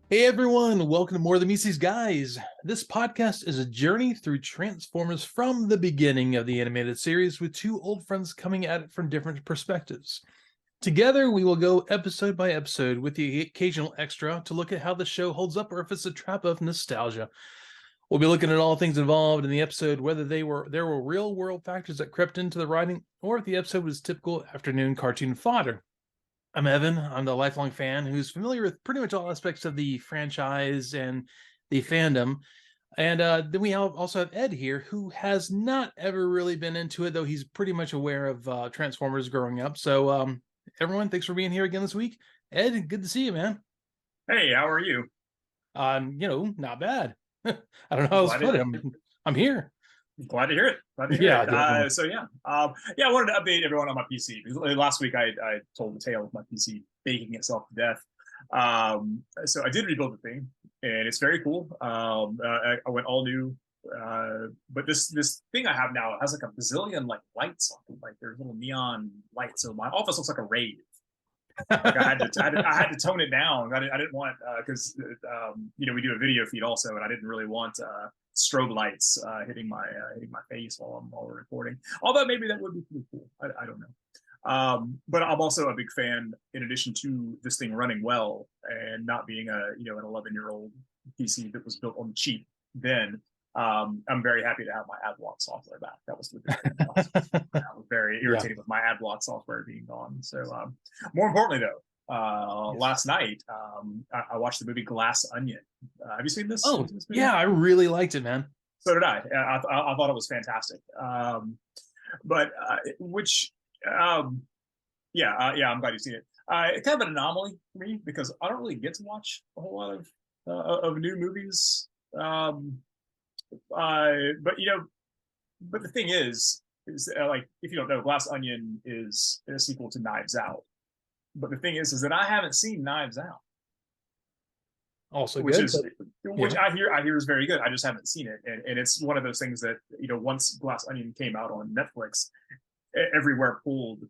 Hey everyone, welcome to Morethanmeetstheseguys. This podcast is a journey through Transformers from the beginning of the animated series with two old friends coming at it from different perspectives. Together, we will go episode by episode with the occasional extra to look at how the show holds up or if it's a trap of nostalgia. We'll be looking at all things involved in the episode, whether there were real world factors that crept into the writing or if the episode was typical afternoon cartoon fodder. I'm Evan. I'm the lifelong fan who's familiar with pretty much all aspects of the franchise and the fandom. And then we also have Ed here, who has not ever really been into it, though he's pretty much aware of Transformers growing up. So, everyone, thanks for being here again this week. Ed, good to see you, man. Hey, how are you? Not bad. I don't know how else to Glad put it. to I'm here. glad to hear it. Glad to hear Yeah, it. definitely. I wanted to update everyone on my PC because last week I told the tale of my PC baking itself to death. So I did rebuild the thing, and it's very cool. I went all new, but this thing I have now has like a bazillion like lights on it. Like there's little neon lights, so my office looks like a rave. Like I had to tone it down. I didn't want because we do a video feed also, and I didn't really want strobe lights hitting my face while we're recording. Although maybe that would be pretty cool. I don't know. But I'm also a big fan. In addition to this thing running well and not being an 11-year-old PC that was built on cheap then, I'm very happy to have my ad block software back. That was the big thing. I was very Yeah. irritated with my ad block software being gone. So, more importantly, though, Yes. last night I watched the movie Glass Onion. Have you seen this? Have you Oh, seen this movie? yeah, I really liked it, man. So did I. I thought it was fantastic. But which, yeah, I'm glad you've seen it. It's kind of an anomaly for me because I don't really get to watch a whole lot of new movies. Um, but but the thing is like if you don't know, Glass Onion is a sequel to Knives Out. But the thing is that I haven't seen Knives Out, Also which good, is but which yeah. I hear is very good. I just haven't seen it, and it's one of those things that once Glass Onion came out on Netflix, everywhere pulled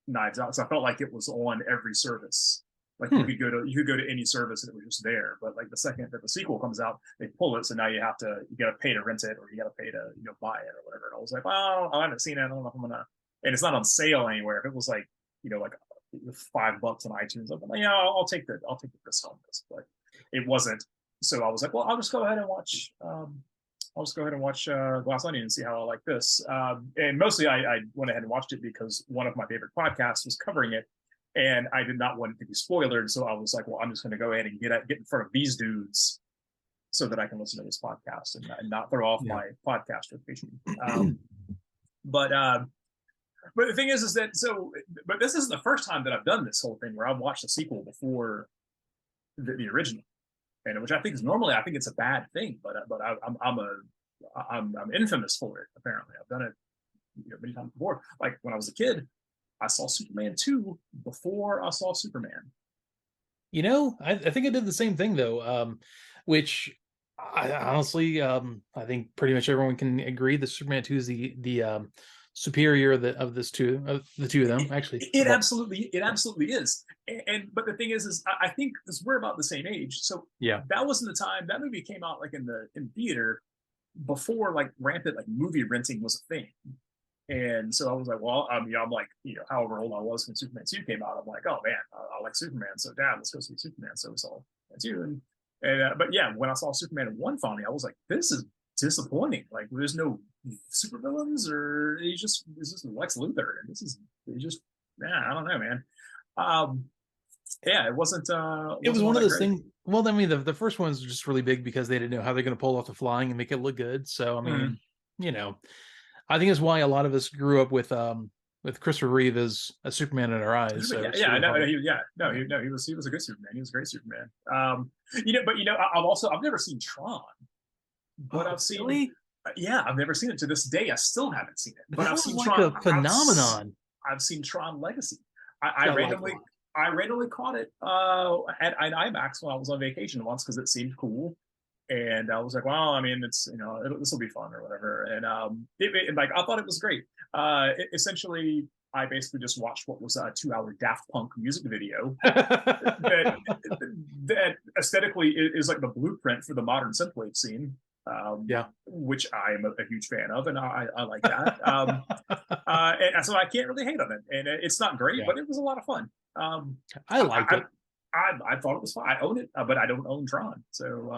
Knives Out. So I felt like it was on every service. Like Hmm. you could go to any service and it was just there. But like the second that the sequel comes out, they pull it. So now you got to pay to rent it or you got to pay to buy it or whatever. And I was like, well, I haven't seen it. I don't know if I'm gonna. And it's not on sale anywhere. If it was like like $5 on iTunes, I'm like, yeah, I'll take the risk on this. But it wasn't. So I was like, well, I'll just go ahead and watch. I'll just go ahead and watch Glass Onion and see how I like this. And mostly, I went ahead and watched it because one of my favorite podcasts was covering it, and I did not want it to be spoiled. So I was like, well, I'm just going to go ahead and get in front of these dudes so that I can listen to this podcast and not throw off Yeah. my podcast rotation. But but the thing is that but this isn't the first time that I've done this whole thing where I've watched a sequel before the original, and which I think is normally I think it's a bad thing, but I'm infamous for it. Apparently, I've done it many times before. Like when I was a kid, I saw Superman 2 before I saw Superman. I think I did the same thing though, which I honestly, I think pretty much everyone can agree that Superman 2 is the superior of the two of them, actually. Well, It absolutely is. And but the thing is I think because we're about the same age, so yeah. that wasn't the time that movie came out like in theater before like rampant like movie renting was a thing. And so I was like, well, I'm like, however old I was when Superman 2 came out, I'm like, oh man, I like Superman. So dad, let's go see Superman. So we saw that 2. But yeah, when I saw Superman 1 finally, I was like, this is disappointing. Like there's no supervillains or it's just Lex Luthor. And this is, just, man, I don't know, man. Um, yeah, It was wasn't all one of that those great. things. Well, I mean, the first one's just really big because they didn't know how they're going to pull off the flying and make it look good. So, I Mm. mean, you know, I think it's why a lot of us grew up with Christopher Reeve as a Superman in our eyes. So it's Yeah, really no, hard. no, Yeah. he was a good Superman. He was a great Superman. But I've never seen Tron, but Oh, I've seen really? yeah, I've never seen it to this day. I still haven't seen it, but That I've was seen like Tron. a phenomenon. I've seen Tron Legacy. It's I got like randomly caught it at IMAX when I was on vacation once because it seemed cool. And I was like, well, I mean, it's this will be fun or whatever. And like I thought it was great. Essentially, I basically just watched what was a 2-hour Daft Punk music video that aesthetically is like the blueprint for the modern synthwave scene. Yeah. Which I am a huge fan of, and I like that. And so I can't really hate on it, and it's not great, Yeah. but it was a lot of fun. I liked it. I thought it was fun. I own it, but I don't own Tron. So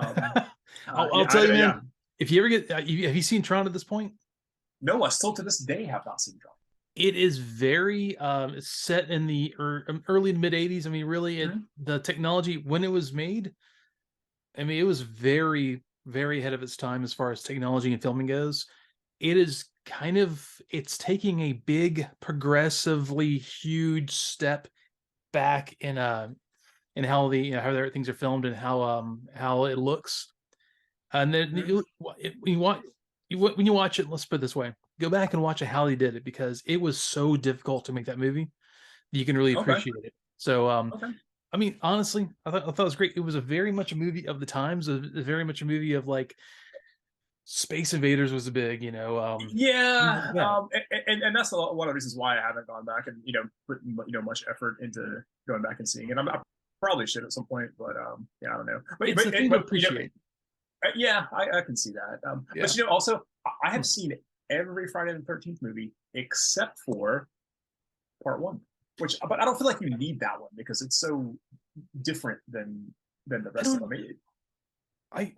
I'll tell you, man. If you ever get, have you seen Tron at this point? No, I still to this day have not seen Tron. It is very set in the early to mid 80s. I mean, really, the technology when it was made, I mean, it was very, very ahead of its time as far as technology and filming goes. It is kind of, it's taking a big, progressively huge step back in how the things are filmed and how it looks. And then when you watch it, let's put it this way: go back and watch how they did it, because it was so difficult to make that movie. You can really appreciate it. So, I mean, honestly, I thought it was great. It was a very much a movie of the times. Very much a movie of like Space Invaders was a big, and that's one of the reasons why I haven't gone back and put much effort into going back and seeing it. I probably should at some point, but I don't know. But it's a thing to appreciate. Yeah, I can see that. But also I have seen every Friday the 13th movie except for part 1, but I don't feel like you need that one because it's so different than the rest of them.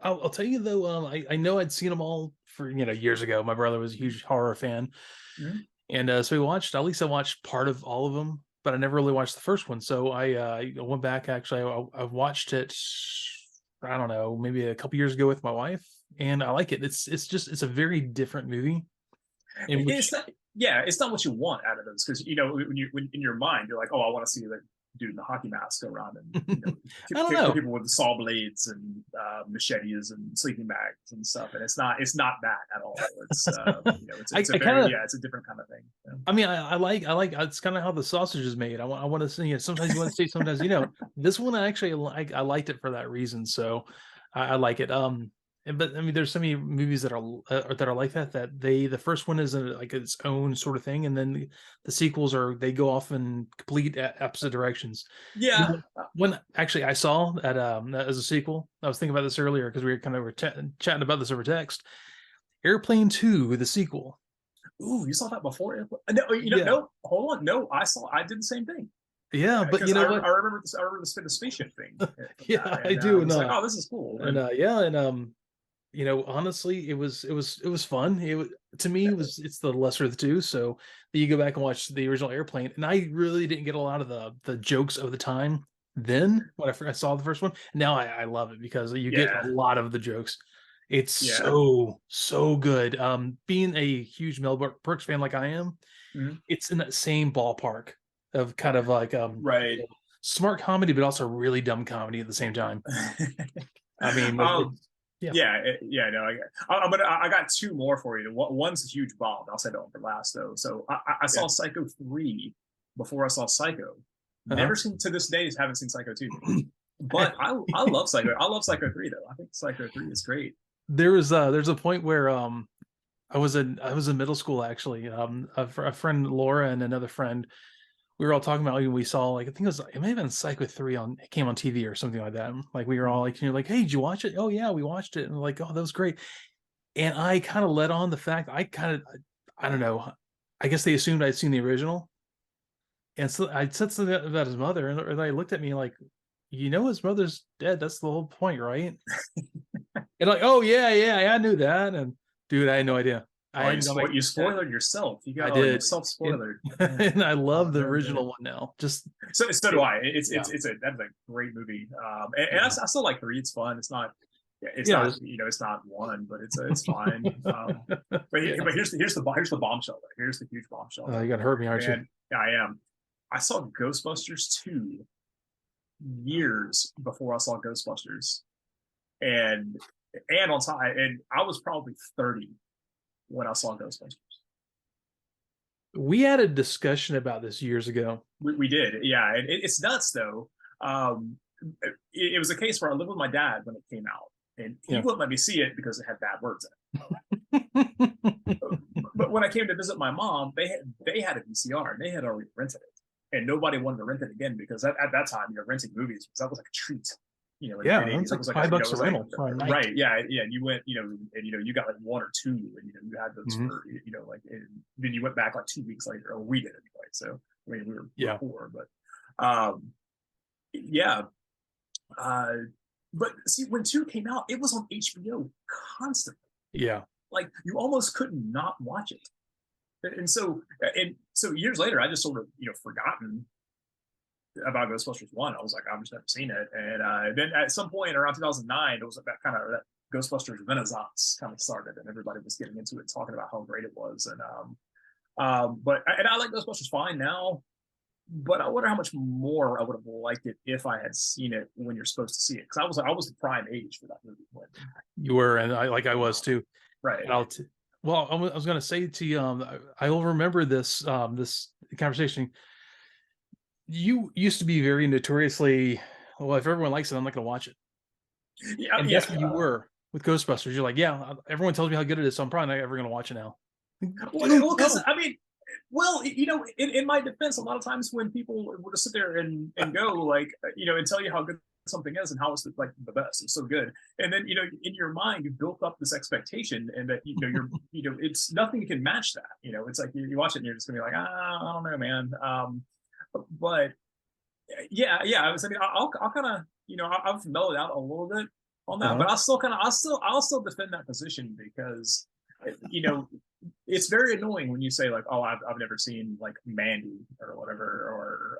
I'll tell you though, I know I'd seen them all for years ago. My brother was a huge horror fan, and so I watched part of all of them, but I never really watched the first one. So I went back. Actually, I watched it. I don't know, maybe a couple years ago with my wife, and I like it. It's a very different movie. It's not what you want out of those, because when in your mind you're like, oh, I want to see the dude in the hockey mask go around and kill people with saw blades and machetes and sleeping bags and stuff, and it's not that at all. It's it's a different kind of thing. I mean, I like it's kind of how the sausage is made. I want to see it. Sometimes you want to see, sometimes this one I liked it for that reason. So I like it. But I mean, there's so many movies that are like that the first one is like its own sort of thing, and then the sequels they go off in complete opposite directions. Yeah. When actually I saw that as a sequel, I was thinking about this earlier because we were chatting about this over text. Airplane 2, the sequel. Ooh, you saw that before? No, hold on. No, I did the same thing. Yeah, but you know what? I remember the spaceship thing. Yeah, I do. I was like, oh, this is cool. And honestly, it was fun. To me, it's the lesser of the two. So you go back and watch the original Airplane, and I really didn't get a lot of the jokes of the time then when I saw the first one. Now I love it because you get a lot of the jokes. It's so good. Being a huge Mel Brooks fan like I am, it's in that same ballpark of kind of like right, smart comedy, but also really dumb comedy at the same time. I mean, I got 2 more for you. One's a huge bomb. I'll say that one for last though. So I saw Psycho 3 before I saw Psycho. Never seen, to this day, haven't seen Psycho 2. But I love Psycho. I love Psycho 3 though. I think Psycho 3 is great. There's a point where I was in middle school actually. A friend Laura and another friend, we were all talking about we saw, like, I think it may have been Psycho 3 it came on TV or something like that. Like we were all like, like, hey, did you watch it? Oh yeah, we watched it. And we're like, oh, that was great. And I kind of let on the fact I don't know, I guess they assumed I'd seen the original. And so I said something about his mother, and they looked at me like, his mother's dead. That's the whole point, right? And like, oh yeah, I knew that. And dude, I had no idea. You spoiled yourself. You got yourself spoiled. And I love the original one now. Just so do I. That's a great movie. And I still like 3. It's fun. It's not. It's not 1, but it's fine. But here's the bombshell. Here's the huge bombshell. You got to hurt me, aren't you? Yeah, I am. I saw Ghostbusters 2 years before I saw Ghostbusters, and on top, and I was probably 30 when I saw Ghostbusters. We had a discussion about this years ago. We did, yeah. And it's nuts though. It was a case where I lived with my dad when it came out, and he wouldn't let me see it because it had bad words in it. But when I came to visit my mom, they had a VCR and they had already rented it, and nobody wanted to rent it again because at that time, renting movies that was like a treat. In Yeah, the 80s, it's like it was like $5 a rental for a night. right, yeah, and you went, and you got like one or two, and you had those for like, and then you went back like 2 weeks later, or we did anyway. So I mean, we were poor, but yeah. But see, when 2 came out, it was on HBO constantly. Yeah, like you almost couldn't not watch it. And so years later, I just sort of forgotten about Ghostbusters 1. I was like, I've just never seen it. And then at some point around 2009, it was like that Ghostbusters renaissance kind of started, and everybody was getting into it, talking about how great it was. And but I like Ghostbusters fine now, but I wonder how much more I would have liked it if I had seen it when you're supposed to see it, because I was the prime age for that movie. You were, and I was too. Right. And well, I was going to say to you, I will remember this this conversation. You used to be very notoriously, well, if everyone likes it, I'm not going to watch it. Yeah, and guess what you were with Ghostbusters? You're like, yeah, everyone tells me how good it is, so I'm probably not ever going to watch it now. Well, because I mean, well, in my defense, a lot of times when people would just sit there and go like, and tell you how good something is and how it's like the best, it's so good, and then in your mind you built up this expectation, and that you're it's nothing can match that. It's like you watch it and you're just gonna be like, I don't know, man. But yeah, I'll kind of I've mellowed out a little bit on that, but I'll still defend that position, because it's very annoying when you say like, oh, I've never seen like Mandy or whatever, or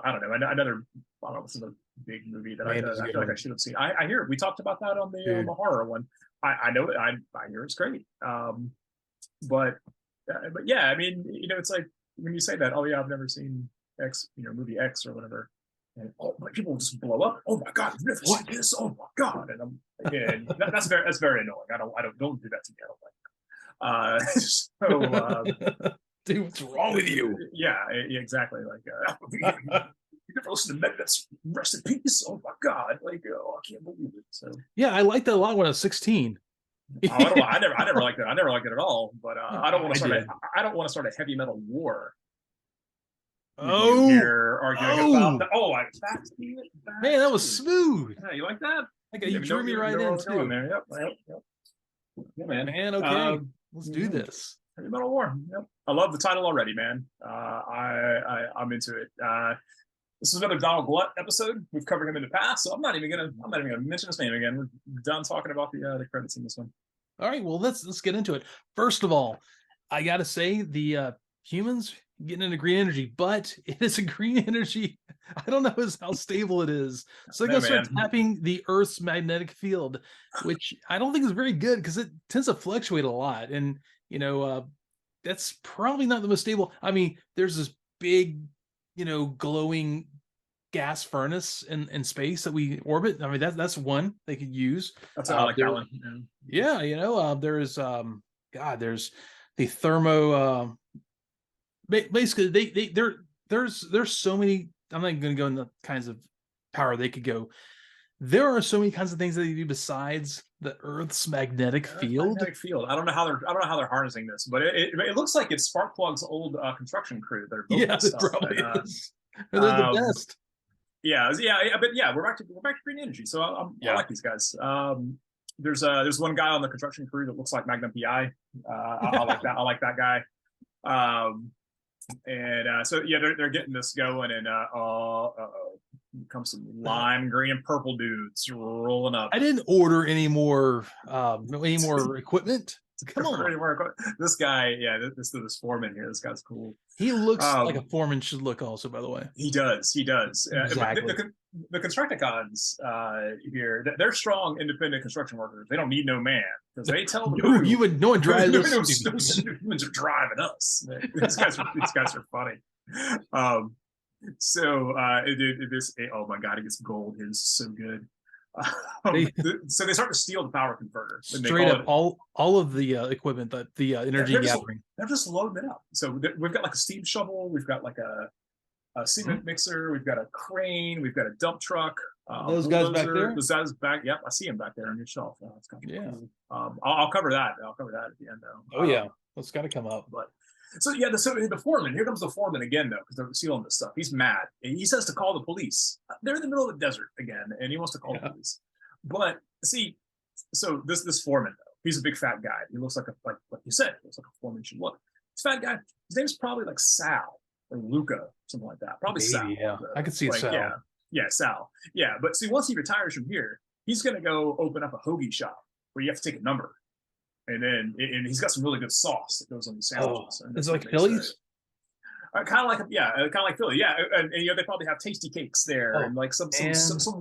I don't know, this is a big movie that I feel like I should have seen. I hear it. We talked about that on the horror one. I know it. I hear it's great. But yeah, I mean, it's like when you say that, oh yeah, I've never seen X, movie X or whatever, and people just blow up. Oh my god, you've never seen this? Oh my god, and that's very annoying. Don't do that to me. I don't like that. Dude, what's wrong with you? Yeah, exactly. Like, you never listen to Megadeth's Rest in Peace? Oh my god! Like, I can't believe it. So yeah, I liked that a lot when I was 16. I never liked it. I never liked it at all. But I don't want to start a heavy metal war. You're arguing about that. Oh, man, that was smooth. Yeah, you like that? You drew me right in too. Yep. Yeah, man. Man, okay, let's do this. Heavy metal war. Yep. I love the title already, man. I'm into it. This is another Donald Glut episode. We've covered him in the past, so I'm not even gonna mention his name again. We're done talking about the credits in this one. All right, well, let's get into it. First of all, I gotta say the humans getting into green energy, but it is a green energy. I don't know how stable it is. So they're gonna start tapping the Earth's magnetic field, which I don't think is very good because it tends to fluctuate a lot, and that's probably not the most stable. I mean, there's this big, glowing gas furnace in space that we orbit. I mean, that's one they could use. That's I like that one. Yeah, there's there's the thermo. Basically, there's so many. I'm not going to go into the kinds of power they could go. There are so many kinds of things that they do besides the Earth's magnetic field. I don't know how they're harnessing this, but it looks like it's Sparkplug's old construction crew. They're building it probably is. They're the best. Yeah, but yeah, we're back to green energy. So I like these guys. There's one guy on the construction crew that looks like Magnum PI. I like that. I like that guy. So yeah, they're getting this going, and comes some lime green and purple dudes rolling up. I didn't order any more equipment. Come on, this guy, this foreman here. This guy's cool. He looks like a foreman should look. Also, by the way, he does. Exactly. The Constructicons here, they're strong, independent construction workers. They don't need no man, because they tell them no one drives us. Those humans are driving us. These guys are funny. So oh my god, it gets gold. It is so good. So they start to steal the power converter. Straight up, all of the equipment, that the energy gathering. They're just loading it up. So we've got like a steam shovel. We've got like a cement mixer. We've got a crane. We've got a dump truck. Those guys back there. Those guys back. Yep, I see them back there on your shelf. That's kind of cool. I'll cover that. I'll cover that at the end, though. Oh yeah, It's got to come up. But so yeah, the foreman. Here comes the foreman again, though, because they're sealing this stuff. He's mad. And he says to call the police. They're in the middle of the desert again, and he wants to call the police. But see, so this foreman, though, he's a big fat guy. He looks like you said, he looks like a foreman should look. This fat guy. His name's probably like Sal or Luca, something like that. Probably Maybe, Sal. Yeah, I could see Sal. Yeah, Sal. Yeah, but see, once he retires from here, he's gonna go open up a hoagie shop where you have to take a number. And he's got some really good sauce that goes on these sandwiches. Oh, it's like Phillies? Kind of like Philly. Yeah, and they probably have tasty cakes there and like some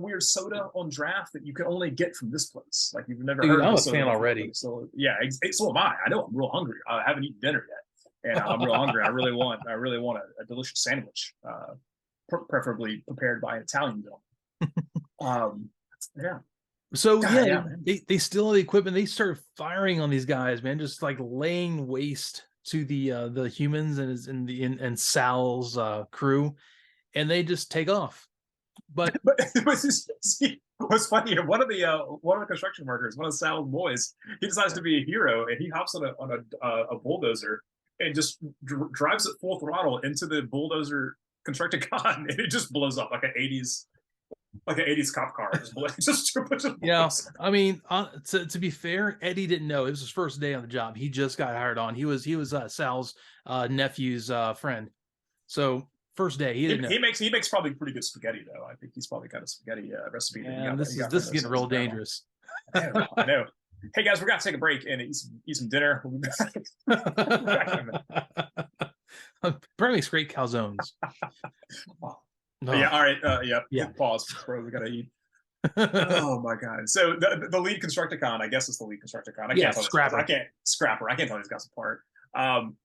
weird soda on draft that you can only get from this place. Like you've never heard of. I'm a fan already. So yeah, so am I. I know I'm real hungry. I haven't eaten dinner yet, and I'm real hungry. I really want a delicious sandwich, preferably prepared by an Italian gentleman. Yeah. So they steal the equipment. They start firing on these guys, man, just like laying waste to the humans and Sal's crew, and they just take off. But see, what's funny? One of the construction workers, one of Sal's boys, he decides to be a hero, and he hops on a bulldozer and just drives it full throttle into the bulldozer Constructicon, and it just blows up like an 80s cop car. Yeah, I mean, to be fair, Eddie didn't know. It was his first day on the job. He just got hired on. He was Sal's nephew's friend. So first day, he didn't know. He makes probably pretty good spaghetti, though. I think he's probably got a spaghetti recipe. And this is getting real dangerous. I know. Hey guys, we're gonna take a break and eat some dinner. We'll be back. Probably makes great calzones. No. Yeah. All right. Yeah. Pause. We gotta eat. Oh my god. So the lead Constructicon, I guess it's the lead Constructicon. Scrapper. I can't tell he's got some part.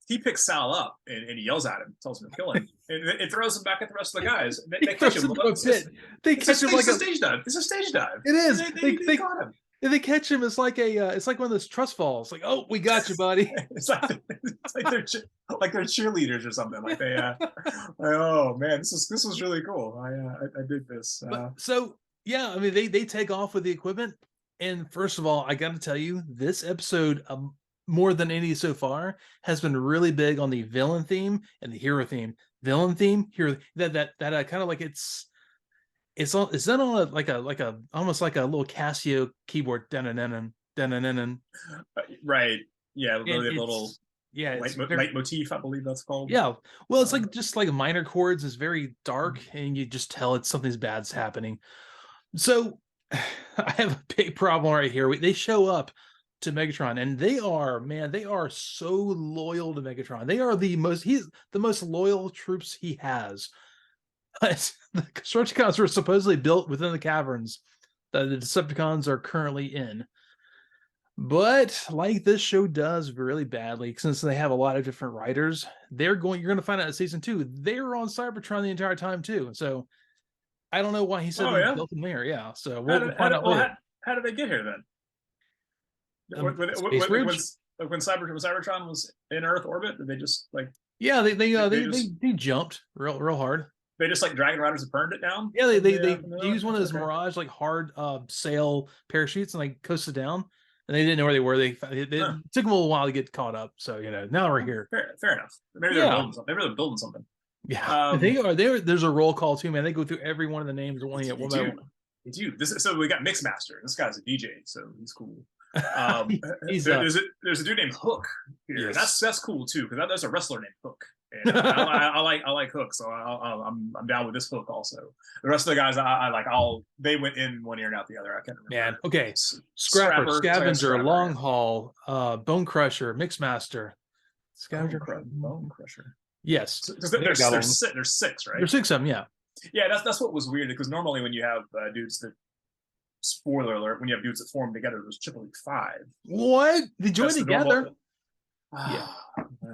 He picks Sal up and he yells at him, tells him to kill him, and it throws him back at the rest of the guys. They catch him. They catch him like a stage dive. It's a stage dive. It is. They caught him. They catch him. It's like one of those trust falls. Like, oh, we got you, buddy. it's like they're cheerleaders or something. Like they. Oh man, this was really cool. I did this. So yeah, I mean they take off with the equipment. And first of all, I got to tell you, this episode, more than any so far, has been really big on the villain theme and the hero theme. Villain theme, hero. That kind of like it's done on a almost like a little Casio keyboard. Right. Yeah. Little leitmotif, I believe that's called. Yeah. Well, it's like just like minor chords. It's very dark, and you just tell it's something bad's happening. So I have a big problem right here. They show up to Megatron, and they are so loyal to Megatron. They are he's the most loyal troops he has. The Constructicons were supposedly built within the caverns that the Decepticons are currently in. But like this show does really badly, since they have a lot of different writers, you're going to find out in season 2, they were on Cybertron the entire time too. So I don't know why he said they built them there. Yeah. So we'll find out later. How did they get here then? When Cybertron was in Earth orbit, did they just like? Yeah, they jumped real hard. They just like Dragon Riders have burned it down. Yeah, they used one of those Mirage like hard sail parachutes and like coasted down, and they didn't know where they were. It took them a little while to get caught up. So now we're here. Fair enough. Maybe they're building something. Maybe they're building something. Yeah, they are. There's a roll call too, man. They go through every one of the names one by one. They do. So we got Mixmaster. This guy's a DJ, so he's cool. There's a dude named Hook here. Yes. That's cool too, because there's a wrestler named Hook. And I like Hook, so I'm down with this Hook also. The rest of the guys I like. They went in one ear and out the other. I can't remember. Man, okay. Scrapper, Scavenger, Long Haul, Bone Crusher, Mixmaster, Scavenger, Bone Crusher. Yes, there's 6, right? There's 6 of them. Yeah. Yeah, that's what was weird, because normally when you have dudes that, spoiler alert, when you have dudes that form together, there's typically 5. What? They join together? Yeah.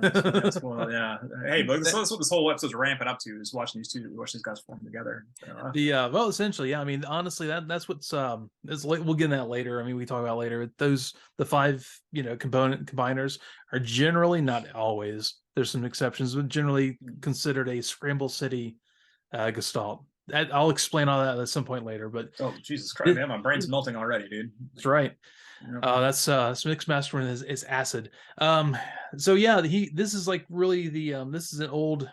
Yeah. Hey, but that's what this whole episode's ramping up to, is watching these guys form together. Well, essentially, yeah. I mean, honestly, that's what's we'll get in that later. I mean, we talk about later. The 5 component combiners are generally, not always, there's some exceptions, but generally considered a Scramble City gestalt. I'll explain all that at some point later. But oh Jesus Christ, man, my brain's melting already, dude. That's right. That's Mixed Master is acid. So yeah, this is like really the this is an old.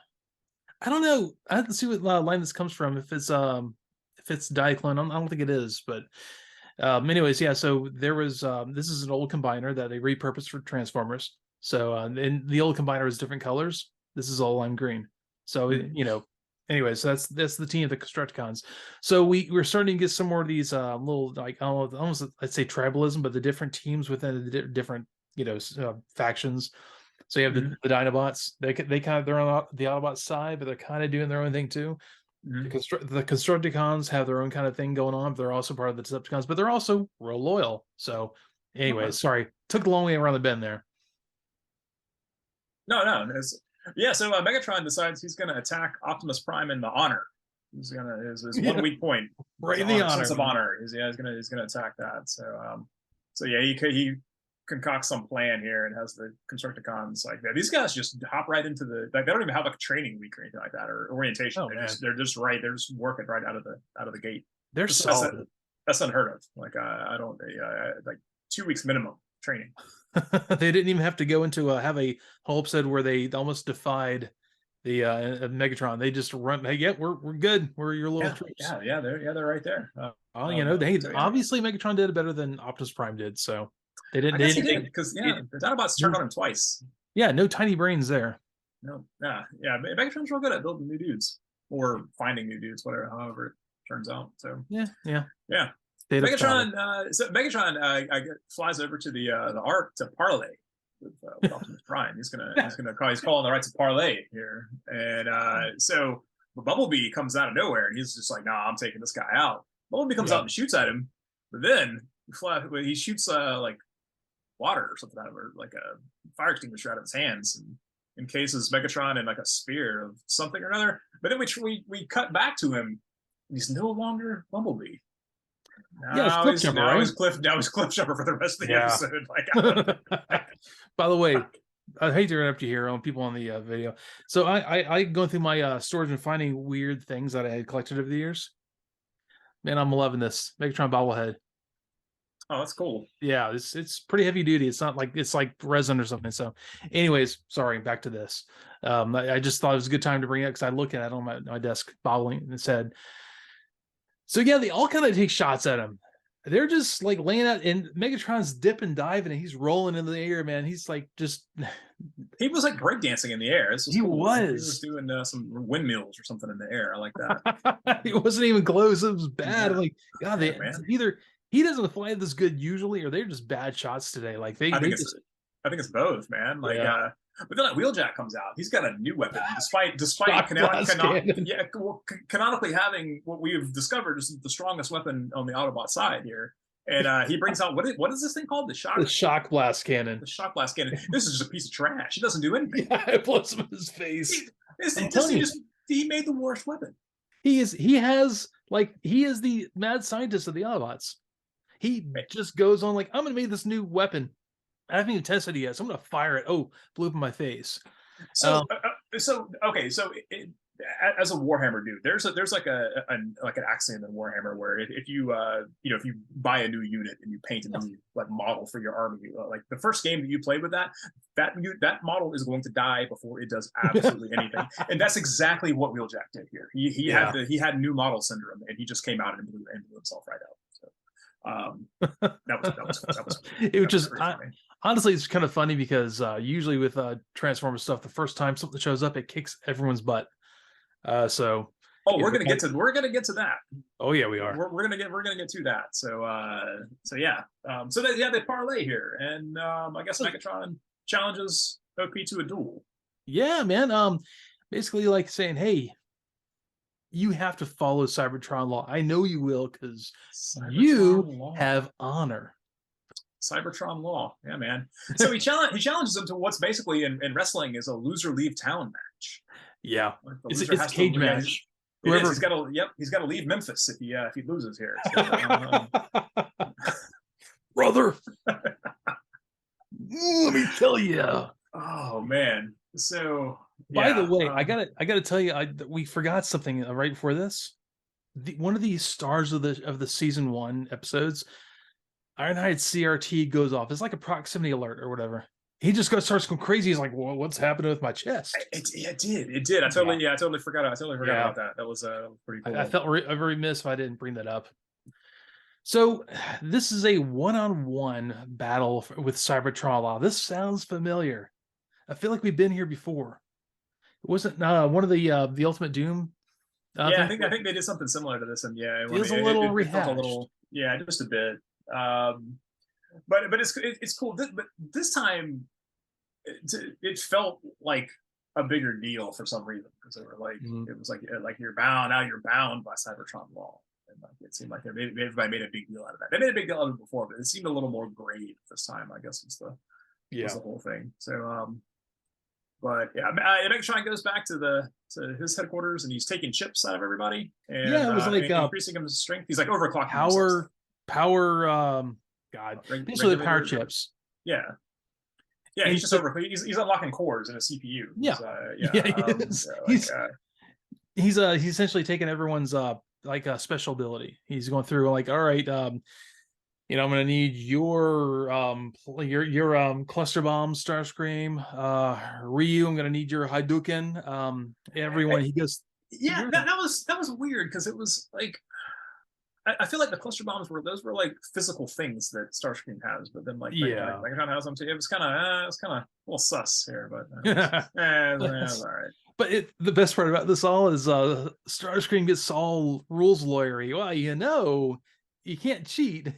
I don't know. I have to see what line this comes from. If it's Diaclone, I don't think it is, but anyways, yeah. So there was this is an old combiner that they repurposed for Transformers. So and the old combiner was different colors. This is all lime green. So anyways, so that's the team of the Constructicons. So we're starting to get some more of these little, like, I don't know, almost I'd say tribalism, but the different teams within the different factions. So you have the Dinobots. They kind of, they're on the Autobot side, but they're kind of doing their own thing too. The Constructicons have their own kind of thing going on, but they're also part of the Decepticons, but they're also real loyal. So anyways, sorry, took the long way around the bend there. No, yeah. So Megatron decides he's going to attack Optimus Prime in the honor. He's gonna his 1 weak point, right in the honor, sense of honor. He's gonna attack that. So yeah, he concocts some plan here and has the Constructicons like that. These guys just hop right into the, like, they don't even have like a training week or anything like that, or orientation. They're just working right out of the gate. They're solid. That's unheard of. Like I don't like 2 weeks minimum training. They didn't even have to go into have a whole episode where they almost defied the Megatron. They just run. Hey, yeah, we're good. We're your little troops. Yeah, they're right there. Obviously Megatron did it better than Optimus Prime did. So they didn't. They did, because the Dinobots turned on him twice. Yeah, no tiny brains there. No, yeah. Megatron's real good at building new dudes or finding new dudes, however it turns out. So yeah. Megatron flies over to the Ark to parley with Optimus Prime. He's calling the rights of parley here, and so Bumblebee comes out of nowhere, and he's just like, "Nah, I'm taking this guy out." Bumblebee comes out and shoots at him, but then he shoots like water or something out of her, like a fire extinguisher out of his hands, and encases Megatron in like a spear of something or another. But then we cut back to him, and he's no longer Bumblebee. Now he's Cliffjumper for the rest of the episode. By the way, I hate to interrupt you here on people on the video. So I going through my storage and finding weird things that I had collected over the years. Man, I'm loving this Megatron bobblehead. Oh, that's cool. Yeah, it's pretty heavy duty. It's not like it's like resin or something. So, anyways, sorry. Back to this. I just thought it was a good time to bring it because I look at it on my desk, bobbling its head. So yeah, they all kind of take shots at him. They're just like laying out, and Megatron's dipping, diving, and he's rolling into the air, man. He's like he was like breakdancing in the air. He was doing some windmills or something in the air. I like that. It wasn't even close. It was bad. Yeah. Like, God, either he doesn't fly this good usually, or they're just bad shots today. Like I think it's both, man. Like but then Wheeljack comes out. He's got a new weapon, despite canonically having what we've discovered is the strongest weapon on the Autobot side here. And he brings out what is this thing called? The shock blast cannon. The shock blast cannon. This is just a piece of trash. It doesn't do anything. Yeah, it blows him in his face. He made the worst weapon. He is the mad scientist of the Autobots. He just goes on like, I'm gonna make this new weapon. I haven't even tested it yet, so I'm gonna fire it. Oh, blew up in my face. So as a Warhammer dude, there's like an axiom in Warhammer where if you buy a new unit and you paint a new like model for your army, like the first game that you played with that model is going to die before it does absolutely anything, and that's exactly what Wheeljack did here. He had new model syndrome, and he just came out and blew himself right out. So that was it was just honestly, it's kind of funny because usually with Transformers stuff, the first time something shows up, it kicks everyone's butt. We're gonna get to that. Oh yeah, we are. We're gonna get to that. So they parlay here, and I guess Megatron challenges OP to a duel. Yeah, man. Basically like saying, hey, you have to follow Cybertron law. I know you will, because you have honor. Cybertron law, yeah, man. So he challenges him to what's basically in wrestling is a loser leave town match. Yeah, it's a cage match. He's got to leave Memphis if he loses here. So, brother, let me tell you. Oh man. So by the way, I gotta tell you, we forgot something right before this. one of the stars of the season 1 episodes, Ironhide CRT goes off. It's like a proximity alert or whatever. He just starts going crazy. He's like, well, what's happening with my chest? It did. I totally forgot about that. That was pretty cool. I felt very remiss if I didn't bring that up. So this is a one-on-one battle with Cybertron. This sounds familiar. I feel like we've been here before. It wasn't one of the Ultimate Doom. I think they did something similar to this, and it was a little rehashed. Just a bit. But it's cool. But this time, it felt like a bigger deal for some reason, because they were like, it was like you're bound by Cybertron law, and like it seemed like everybody made a big deal out of that. They made a big deal out of it before, but it seemed a little more grave this time, I guess, was the whole thing. So but yeah, Megatron goes back to his headquarters, and he's taking chips out of everybody, and it was like increasing his strength. He's like overclocking power basically the power chips. Yeah, he's just he's unlocking cores in a CPU. He's essentially taking everyone's like a special ability. He's going through like, all right, I'm gonna need your cluster bomb, Starscream. Ryu, I'm gonna need your Hadouken. Everyone, he goes. Yeah, that was weird, because it was like, I feel like the cluster bombs were like physical things that Starscream has, but then Megatron has them too. It was kind of a little sus here, but it was all right. But the best part about this all is Starscream gets all rules lawyery. Well, you can't cheat.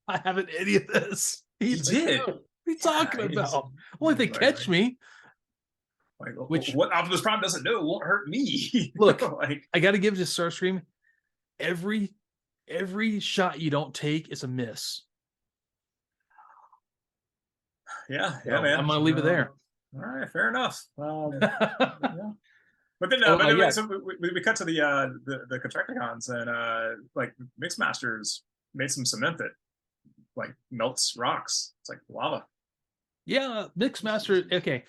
I haven't any of this. He did. What are you talking about? Well, if they catch me. What Optimus Prime doesn't know won't hurt me. Look, I got to give to Starscream. Every shot you don't take is a miss. Yeah, man. I'm gonna leave it there. All right, fair enough. Yeah. But then, so we cut to the Contracticons, and like Mixmasters made some cement that like melts rocks. It's like lava. Yeah, Mixmaster. Okay,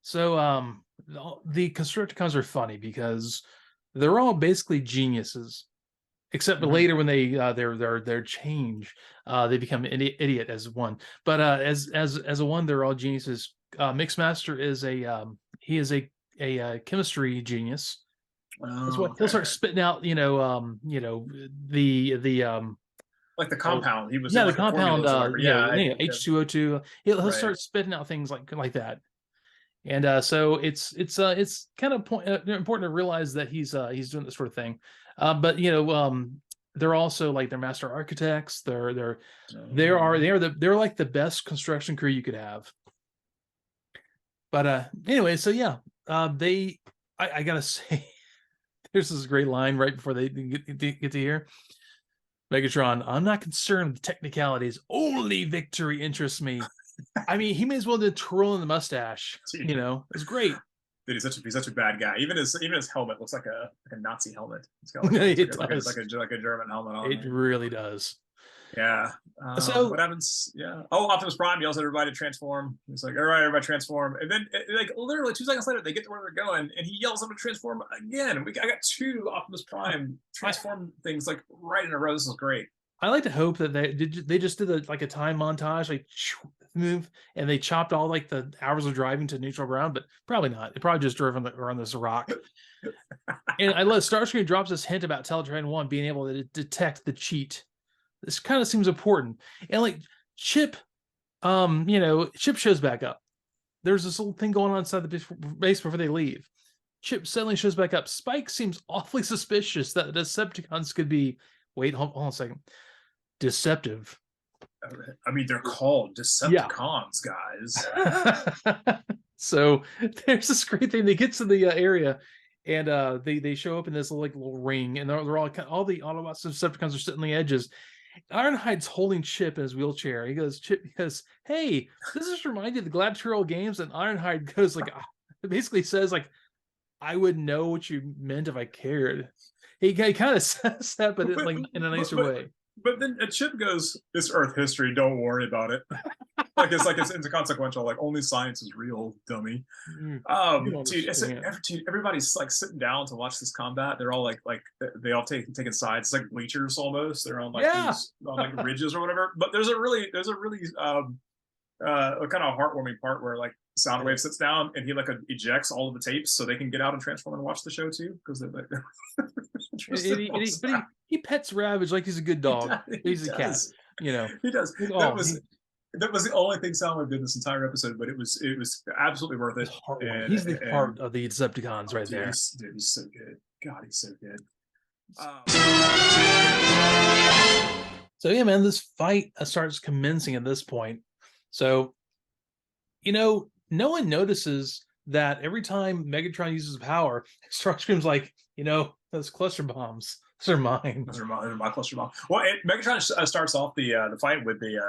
so the Constructicons are funny because they're all basically geniuses. Except later when their change, they become an idiot as one. But as a one, they're all geniuses. Mixmaster is a chemistry genius. That's what he'll start spitting out. The like the compound. He was the compound. H2O2. He'll start spitting out things like that. And so it's kind of important to realize that he's doing this sort of thing. But they're also like they're master architects. They're like the best construction crew you could have. But anyway, so yeah, I gotta say, there's this great line right before they get to here. Megatron, I'm not concerned with the technicalities. Only victory interests me. I mean, he may as well do twirl in the mustache. It's great. Dude, he's such a bad guy. Even his helmet looks like a Nazi helmet. It's got like a German helmet on. It really does. Yeah. So what happens? Yeah. Oh, Optimus Prime yells at everybody to transform. He's like, "All right, everybody transform." And then, like literally 2 seconds later, they get to where they're going, and he yells at them to transform again. I got 2 Optimus Prime transform things like right in a row. This is great. I like to hope that they just did a time montage, like move, and they chopped all like the hours of driving to neutral ground, but probably not. They probably just drove on this rock. And I love Starscream drops this hint about Teletran 1 being able to detect the cheat. This kind of seems important. And like Chip, Chip shows back up. There's this little thing going on inside the base before they leave. Chip suddenly shows back up. Spike seems awfully suspicious that the Decepticons could be. Wait, hold on a second. Deceptive. I mean, they're called Decepticons, guys. So there's this great thing. They get to the area, and they show up in this little ring, and they're all the Autobots and Decepticons are sitting on the edges. Ironhide's holding Chip in his wheelchair. Chip goes, "Hey, this is reminded of the Gladiatorial Games," and Ironhide goes it basically says like, "I would know what you meant if I cared." He kind of says that, but in a nicer way. But then Chip goes, "It's Earth history. Don't worry about it." Like it's inconsequential. Like only science is real, dummy. You don't Dude, understand. everybody's like sitting down to watch this combat. They're all like they all taking sides. It's like bleachers almost. They're on like Yeah. these on like ridges or whatever. But there's a really a kind of heartwarming part where like Soundwave sits down and he like ejects all of the tapes so they can get out and transform and watch the show too because they're like But he pets Ravage like he's a good dog. He's a cat, you know. He does. Oh, That was the only thing Soundwave did this entire episode, but it was absolutely worth it. He's the heart of the Decepticons right there. He's so good. God, he's so good. So yeah, man, this fight starts commencing at this point. So, no one notices that every time Megatron uses power, Starscream's like, those cluster bombs. Those are mine. Those are my cluster bomb. Well, Megatron starts off the fight with the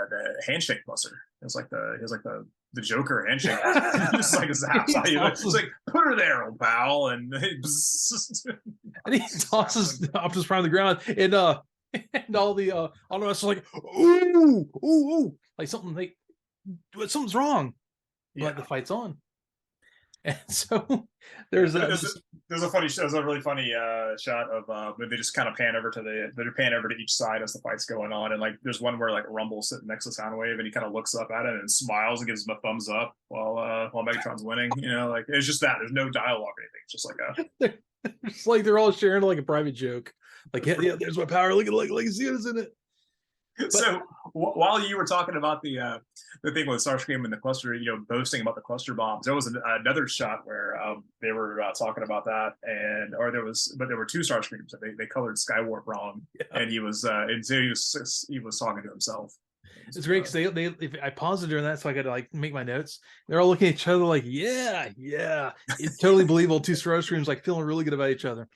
handshake buster. It's like the Joker handshake. It's like it's like put her there, old pal, and he tosses Optimus Prime to the ground, and all the all the rest are like, ooh, like something's wrong, but the fight's on. And so there's a really funny shot of they just kind of pan over to each side as the fight's going on, and like there's one where like Rumble's sitting next to Soundwave and he kind of looks up at it and smiles and gives him a thumbs up while Megatron's winning. Like it's just that there's no dialogue or anything. It's just like it's like they're all sharing like a private joke. Like yeah, there's my power. Look at see what's in it. But, so while you were talking about the thing with Starscream and the cluster, boasting about the cluster bombs, there was another shot where they were talking about that, but there were two Starscreams that they colored Skywarp wrong, and he was talking to himself. It's great because if I paused it during that, so I got to like make my notes. They're all looking at each other like, yeah, it's totally believable. Two Starscreams like feeling really good about each other.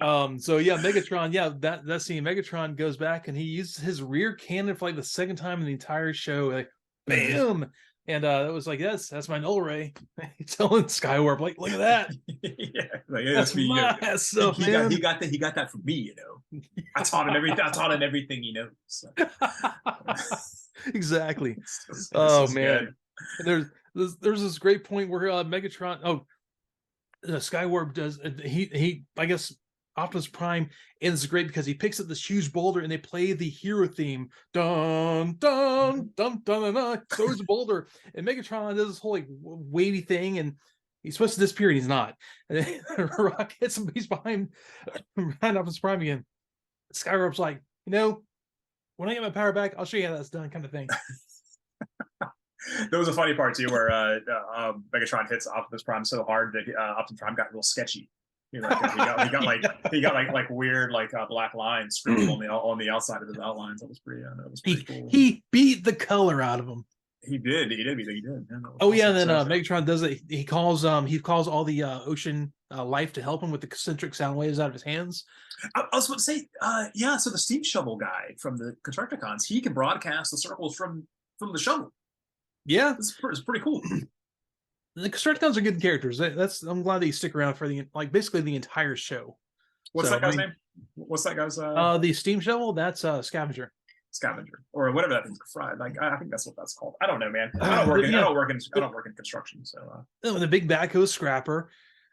So yeah, Megatron, that scene, Megatron goes back and he uses his rear cannon for like the second time in the entire show, like bam, and it was like that's my null ray. He's telling Skywarp like, look at that. Yeah, like, that's me. Stuff, he got that from me. I taught him everything he knows. So. Exactly. Oh man, and there's this great point where Megatron. Skywarp does he I guess Optimus Prime, and it's great because he picks up this huge boulder and they play the hero theme, dun dun dun dun dun, throws the boulder, and Megatron does this whole like wavy thing, and he's supposed to disappear and he's not, and then Rock hits him, he's behind Optimus Prime again. Skywarp's like, when I get my power back, I'll show you how that's done, kind of thing. There was a funny part too where Megatron hits Optimus Prime so hard that Optimus Prime got real sketchy. He got weird black lines scribbled on the outside of his outlines. That was pretty cool. He beat the color out of him. He did. Yeah, and then Megatron does it. He calls all the ocean life to help him with the concentric sound waves out of his hands. I was about to say, so the steam shovel guy from the Constructicons, he can broadcast the circles from the shovel. Yeah, it's pretty cool. The Constructicons are good characters. I'm glad they stick around for basically the entire show. What's that guy's name? What's that guy's? The steam shovel. That's Scavenger, or whatever that thing's fried. I think that's what that's called. I don't know, man. I don't work in construction, so. The big backhoe is Scrapper.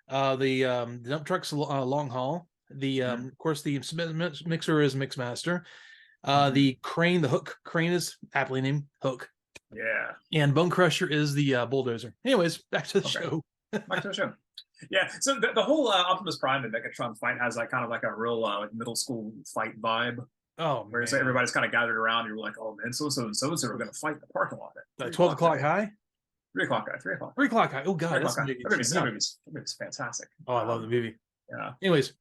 The dump truck's Long Haul. Of course, the mixer is Mixmaster. The crane, the hook crane is aptly named Hook. Yeah. And Bone Crusher is the bulldozer. Anyways, back to the show. Yeah. So the whole Optimus Prime and Megatron fight has kind of like a real middle school fight vibe. Oh, where everybody's kind of gathered around. You're like, oh man, so are going to fight in the parking lot. 12 o'clock high. 3 o'clock guy. 3 o'clock. 3 o'clock high. Oh god, that movie's fantastic. Oh, I love the movie. Yeah. Anyways,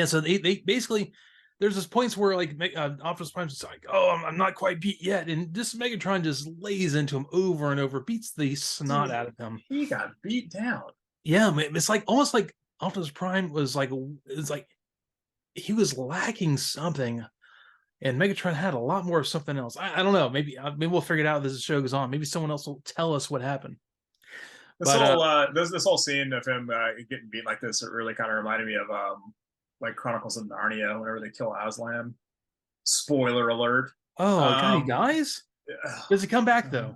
so they basically. There's this points where Optimus Prime's just like, oh, I'm not quite beat yet, and this Megatron just lays into him over and over, beats the snot out of him. He got beat down. Yeah, it's like almost like Optimus Prime was he was lacking something, and Megatron had a lot more of something else. I don't know. Maybe we'll figure it out as the show goes on. Maybe someone else will tell us what happened. This whole scene of him getting beat like this, it really kind of reminded me of like Chronicles of Narnia, whenever they kill Aslan. Spoiler alert. Oh God, he Um, dies. Does he come back though?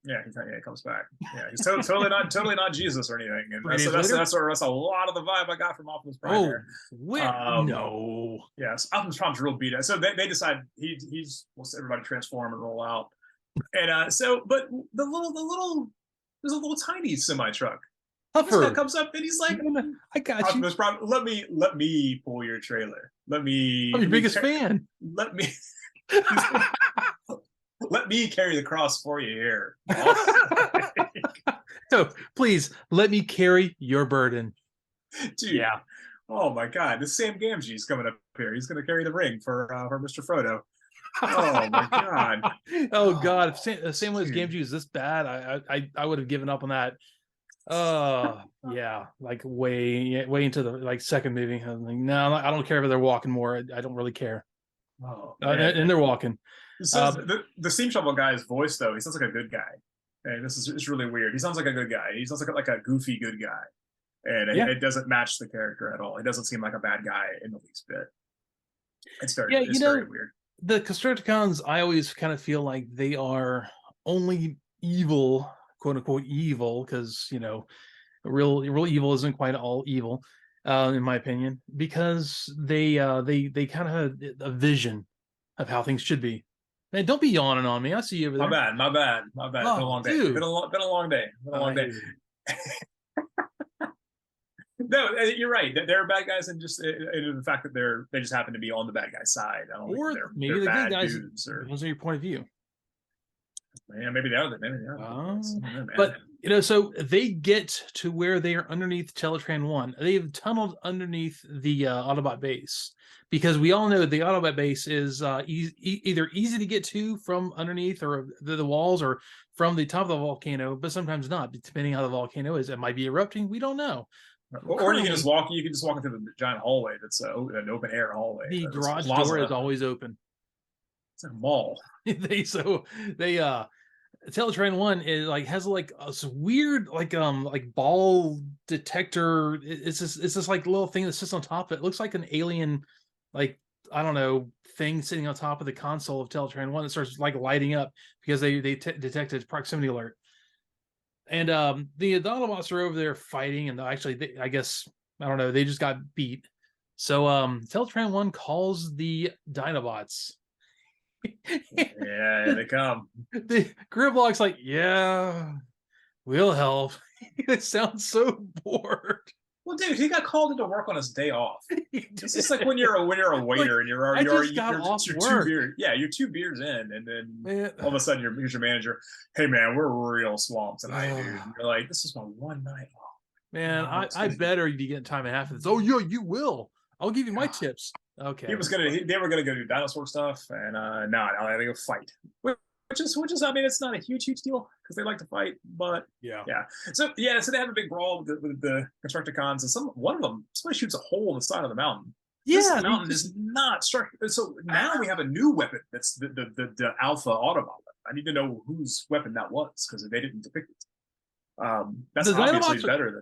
Yeah, he comes back. Yeah, he's totally not Jesus or anything, and 3 days that's later? that's a lot of the vibe I got from Optimus Prime Oh, there. no. Yes, Optimus Prime's real beat. So they decide he's wants everybody transform and roll out, and but there's a little tiny semi truck. This guy Puffer, comes up and he's like, I got you. Optimus Prime, let me pull your trailer. I'm your biggest fan. Let me let me carry the cross for you here. So please let me carry your burden. Dude. Yeah. Oh my God, this Sam Gamgee's coming up here. He's going to carry the ring for Mr. Frodo. Oh my God. Oh God. If the same way as Gamgee is this bad, I would have given up on that. Yeah, like way into the like second movie. I'm like, no, I don't care if they're walking more. I don't really care. Oh, and they're walking. The Steam Shovel guy's voice, though, he sounds like a good guy. And it's really weird. He sounds like a good guy. He sounds like a goofy good guy. And it doesn't match the character at all. He doesn't seem like a bad guy in the least bit. It's very weird. The Constructicons, I always kind of feel like they are only evil, quote unquote evil, because real evil isn't quite all evil, in my opinion, because they kind of have a vision of how things should be. Man, don't be yawning on me. I see you over there. My bad. Oh, been a long day. Been a long day. No, you're right. They're bad guys, and just the fact that they just happen to be on the bad guy's side. I don't or think maybe they're the bad good guys. dudes. Or Those are your point of view. Yeah, maybe they are. But so they get to where they are underneath Teletran 1. They've tunneled underneath the Autobot base, because we all know the Autobot base is either easy to get to from underneath or the walls, or from the top of the volcano, but sometimes not, depending how the volcano is. It might be erupting. We don't know. Or you can just walk. You can just walk into the giant hallway. That's an open air hallway. The garage door is always open. It's like a mall. Teletran 1 is has a weird ball detector. It's this like little thing that sits on top of it. It looks like an alien, I don't know, thing sitting on top of the console of Teletran 1 that starts lighting up because they detected proximity alert. And the Autobots are over there fighting, and actually I guess, I don't know, they just got beat. So Teletran 1 calls the Dinobots. Yeah, they come. The Grimlock's like, yeah, we'll help. It sounds so bored. Well, dude, he got called into work on his day off. It's just like when you're a waiter and you're 2 beers. Yeah, you're 2 beers in, and then all of a sudden here's your manager. Hey man, we're real swamped tonight, dude. And you're like, this is my one night off. Man, I better be getting time and a half of this. Oh yeah, you will. I'll give you my tips. Okay. They were gonna go do dinosaur stuff, and now they go fight. Which is, I mean, it's not a huge deal because they like to fight, but yeah. So they have a big brawl with the Constructicons, and somebody shoots a hole in the side of the mountain. Yeah, this mountain is not structured. So now we have a new weapon that's the Alpha Autobot weapon. I need to know whose weapon that was because they didn't depict it. That's obviously better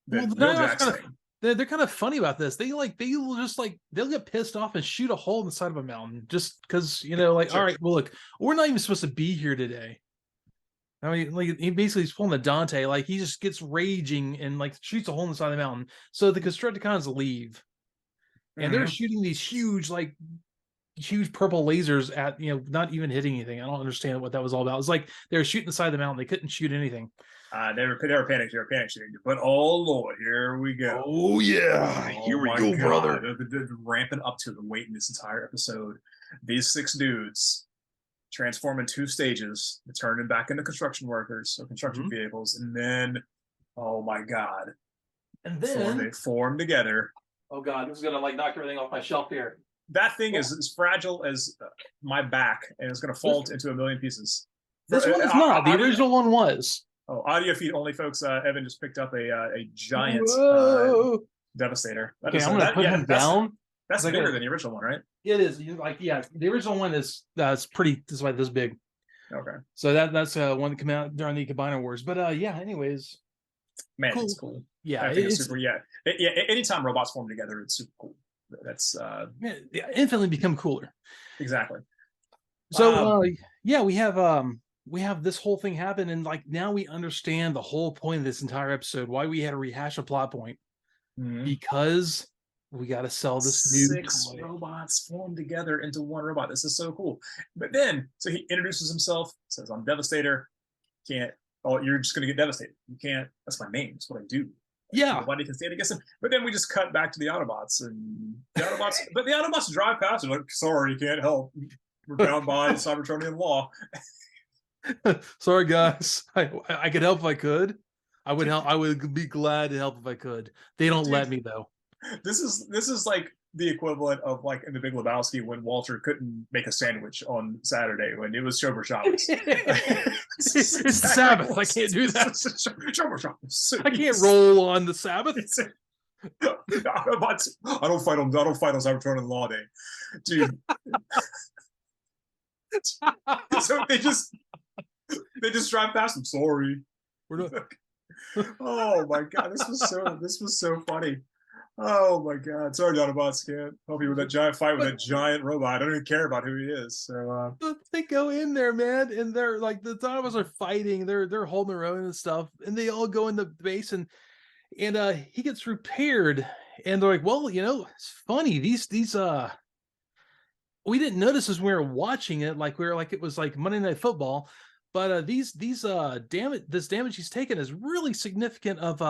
than Bill Jackson. They're kind of funny about this. They'll get pissed off and shoot a hole in the side of a mountain just because, sure. All right, well, look, we're not even supposed to be here today. I mean, he basically is pulling a Dante. He just gets raging and shoots a hole in the side of the mountain. So the Constructicons leave, and they're shooting these huge purple lasers at not even hitting anything. I don't understand what that was all about. It's like they were shooting the side of the mountain. They couldn't shoot anything. They were panicked. They were panic shooting. But oh Lord, here we go. Oh yeah, here we go, brother. They're ramping up to the weight in this entire episode. These 6 dudes transform in 2 stages. They turn them back into construction workers or construction vehicles, and then, oh my God, and then they form together. Oh God, this is gonna knock everything off my shelf here. That thing is as fragile as my back, and it's gonna fall into a million pieces. This one is not. The original one was. Oh, audio feed only, folks. Evan just picked up a giant Devastator. Okay, I'm gonna put him down. That's bigger than the original one, right? It is. The original one is pretty. This is this big. Okay. So that's one that came out during the Combiner Wars. But anyways, man, cool. It's cool. Yeah, I think it's super. Yeah, anytime robots form together, it's super cool. That's infinitely become cooler. Exactly. So we have this whole thing happen, and like now we understand the whole point of this entire episode, why we had to rehash a plot point, because we got to sell this new 6 robots formed together into one robot. This is so cool. But then, so he introduces himself, says, "I'm Devastator." Can't. Oh, you're just gonna get devastated. You can't. That's my name. That's what I do. Yeah. Nobody can stand against him. But then we just cut back to the Autobots, and the Autobots drive past and like, sorry, you can't help. We're bound by Cybertronian law. Sorry, guys. I could help if I could. I would help. I would be glad to help if I could. They don't let me though. This is like the equivalent of like in The Big Lebowski when Walter couldn't make a sandwich on Saturday when it was Shober Shabbos. It's the Sabbath. I can't do that. Shober Shabbos. I can't roll on the Sabbath. I don't fight on Cybertronian law day, dude. So they just drive past him. Sorry, we're not. Oh my god, this was so funny. Oh my god, sorry, Autobots can't help you with that giant fight with that giant robot. I don't even care about who he is. So they go in there, man, and they're like the Autobots are fighting. They're holding their own and stuff, and they all go in the base, and he gets repaired, and they're like, well, it's funny. These we didn't notice as we were watching it, like it was like Monday Night Football, but this damage he's taken is really significant of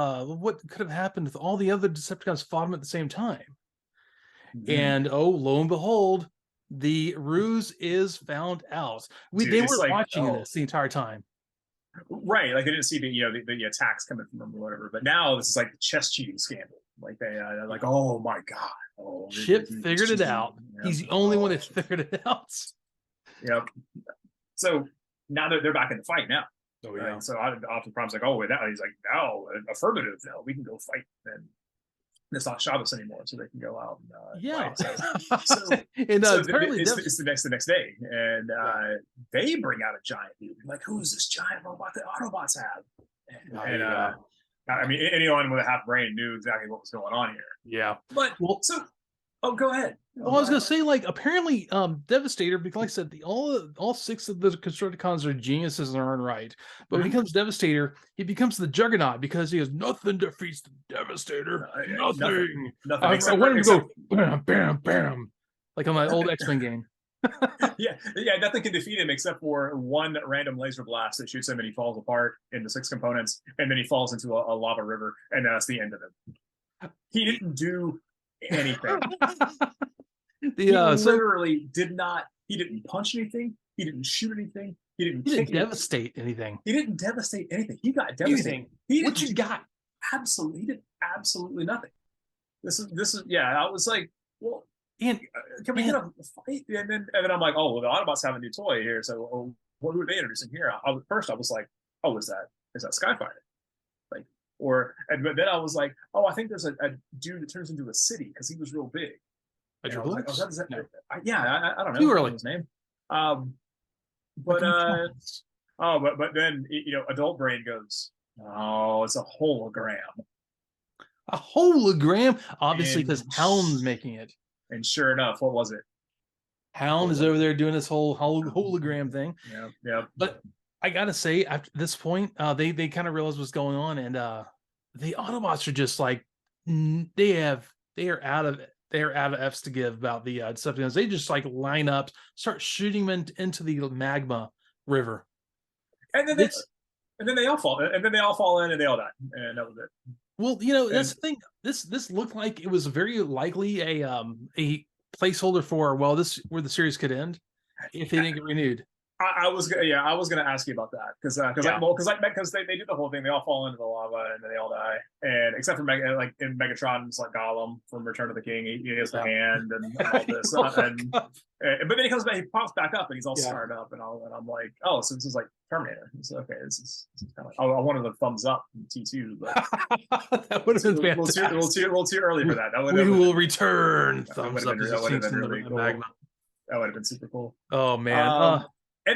what could have happened if all the other Decepticons fought him at the same time. And lo and behold, the ruse is found out. They were like, watching this the entire time. Right, like they didn't see the attacks coming from them or whatever. But now this is like the chess cheating scandal. Like they're like, oh my god, Chip figured it out. Yep. He's the only one that figured it out. Yep. So now they're back in the fight now. Oh yeah. Right? So Optimus Prime's like, oh, now he's like, no, affirmative. No, we can go fight. And it's not Shabbos anymore, so they can go out and fight. So it's the next day, and they bring out a giant dude. Like, who's this giant robot that Autobots have? I mean, anyone with a half brain knew exactly what was going on here. Yeah. But go ahead. Well, I was gonna say, like, apparently, Devastator, because like I said, all 6 of the Constructicons are geniuses in their own right. But when he becomes Devastator, he becomes the Juggernaut because he has nothing defeats the Devastator. Nothing. I want him to go bam, bam, bam, like on my old X-Men game. yeah, nothing can defeat him except for one random laser blast that shoots him, and he falls apart into 6 components, and then he falls into a lava river, and that's the end of him. He didn't do anything. He literally did not. He didn't punch anything. He didn't shoot anything. He didn't devastate anything. He didn't devastate anything. He got devastated. What you got? Absolutely, he did absolutely nothing. This is yeah. I was like, well, can we get a fight? And then I'm like, oh, well, the Autobots have a new toy here. So what are they introducing here? First I was like, oh, is that Skyfighter? Like, but then I was like, oh, I think there's a dude that turns into a city because he was real big. I don't know. Too early. His name. But then adult brain goes, oh, it's a hologram. A hologram, obviously, because Hound's making it. And sure enough, what was it? Hound is over there doing this whole hologram thing. Yeah. But I gotta say, after this point, they kind of realize what's going on, and the Autobots are just like they are out of F's to give about the Decepticons. They just like line up, start shooting them into the magma river, and then they all fall in, and they all die, and that was it. Well, that's the thing. This looked like it was very likely a placeholder for where the series could end if they didn't get renewed. I was gonna ask you about that because they do the whole thing. They all fall into the lava and then they all die, and except for in Megatron's like Gollum from Return of the King, he has the hand and all this, but then he comes back, he pops back up and he's all scarred up, and I'm like, oh, so this is like Terminator. So okay, this is kind of like, I wanted a thumbs up from T2, but that would have been fantastic. A little too early for that. We will return. That would have been really cool. That would have been super cool. Oh man.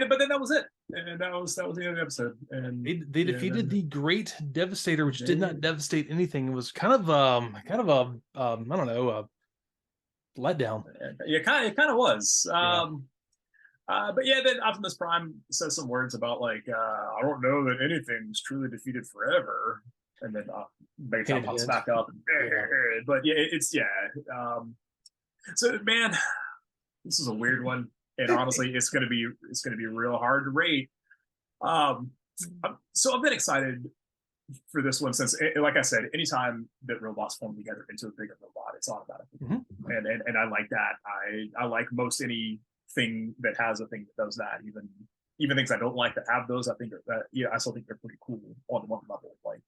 but then that was it, and that was the end of the episode. And they defeated the Great Devastator, which did not devastate anything. It was kind of I don't know, a letdown. Yeah, it kind of was. Yeah. But yeah, then Optimus Prime says some words about like, I don't know that anything's truly defeated forever, and then Megatron pops back up. But yeah, so man, this is a weird one, and honestly, it's gonna be real hard to rate. So I've been excited for this one since, like I said, anytime that robots form together into a bigger robot, it's automatic, and I like that. I like most anything that has a thing that does that. Even things I don't like that have those, I think that I still think they're pretty cool on one level. Like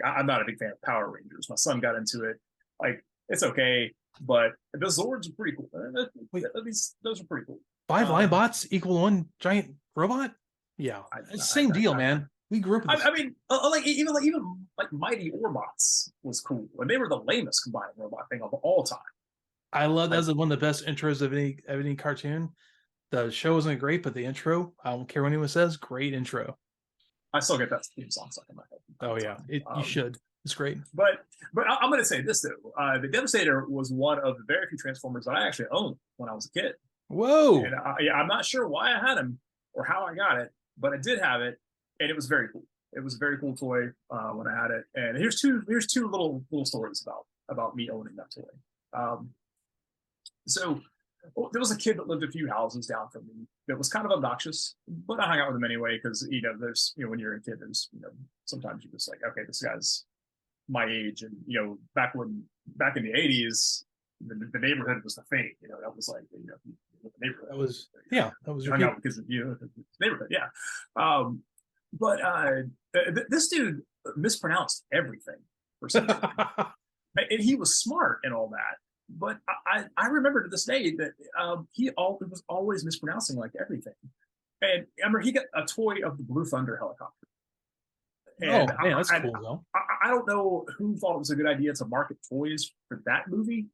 I'm not a big fan of Power Rangers. My son got into it. Like it's okay, but the Zords are pretty cool. Those are pretty cool. 5 line bots equal 1 giant robot. Yeah, same deal, man. We grew up with I mean, like even Mighty Orbots was cool, and they were the lamest combining robot thing of all time. I love that as one of the best intros of any cartoon. The show wasn't great, but the intro, I don't care what anyone says, great intro. I still get that theme song stuck in my head. Oh yeah, you should. It's great. But I'm going to say this though: the Devastator was one of the very few Transformers that I actually owned when I was a kid. Whoa! And I'm not sure why I had him or how I got it, but I did have it, and it was very cool. It was a very cool toy when I had it. And here's two little stories about me owning that toy. So there was a kid that lived a few houses down from me that was kind of obnoxious, but I hung out with him anyway because there's when you're a kid, there's sometimes you're just like, okay, this guy's my age, and back in the 80s, the neighborhood was the thing. That was like the neighborhood. That was hung out because of the neighborhood, yeah. But this dude mispronounced everything for some reason. And he was smart and all that. But I remember to this day that he was always mispronouncing like everything. And I remember he got a toy of the Blue Thunder helicopter. And man, that's cool though. I don't know who thought it was a good idea to market toys for that movie,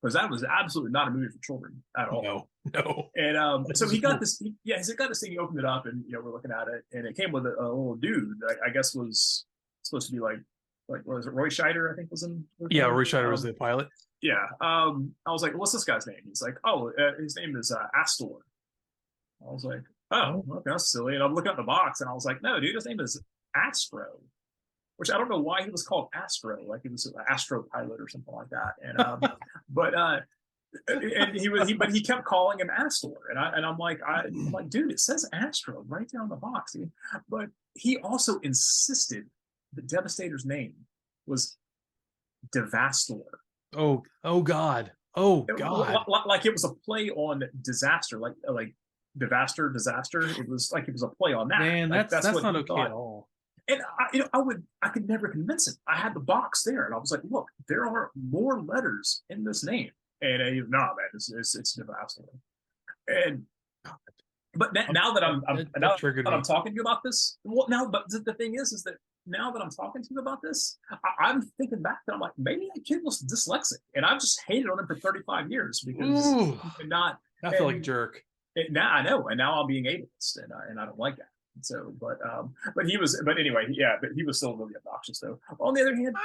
because that was absolutely not a movie for children at all. No. And so he got this. He got this thing. He opened it up, and we're looking at it, and it came with a little dude that I guess was supposed to be like what was it? Roy Scheider, I think was in. Yeah, Roy Scheider was the pilot. Yeah. I was like, what's this guy's name? He's like, oh, his name is Astor. I was like, oh, okay, that's silly. And I'm looking at the box, and I was like, no, dude, his name is Astro, which I don't know why he was called Astro, like he was an Astro pilot or something like that. And but he kept calling him Astor, and I'm like, dude, it says Astro right there on the box. But he also insisted the Devastator's name was Devastor. Oh God. Like it was a play on disaster, like disaster. It was like it was a play on that. Man, like, that's what not okay thought. at all. And I could never convince him. I had the box there, and I was like, look, there are more letters in this name. And he, no, man, it's Devastor. And but now that I'm talking to you about this, but the thing is that now that I'm talking to you about this, I'm thinking back that I'm like, maybe that kid was dyslexic, and I've just hated on him for 35 years because I feel like a jerk. Now I know, and now I'm being ableist, and I don't like that. So, but anyway, yeah, but he was still really obnoxious though. On the other hand,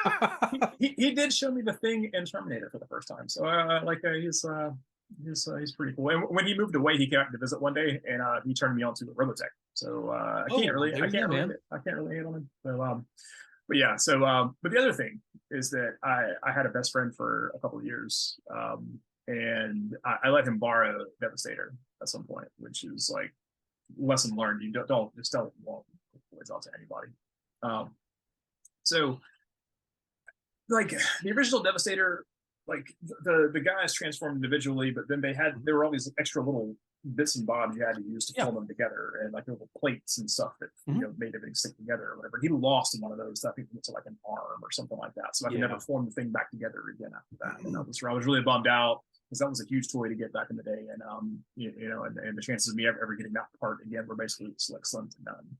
he did show me the Thing in Terminator for the first time. So he's pretty cool. And when he moved away, he came out to visit one day, and he turned me on to Robotech. So I can't really hate on him. So, but yeah. So but the other thing is that I had a best friend for a couple of years, and I let him borrow Devastator at some point, which is like lesson learned. You don't just tell it out to anybody. So like the original Devastator, like the guys transformed individually, but then there were all these extra little bits and bobs you had to use to pull them together, and like little plates and stuff that made everything stick together or whatever. He lost in one of those. I think it was like an arm or something like that. So I could never form the thing back together again after that. And I was really bummed out, because that was a huge toy to get back in the day, and and the chances of me ever getting that part again were basically like slim to none.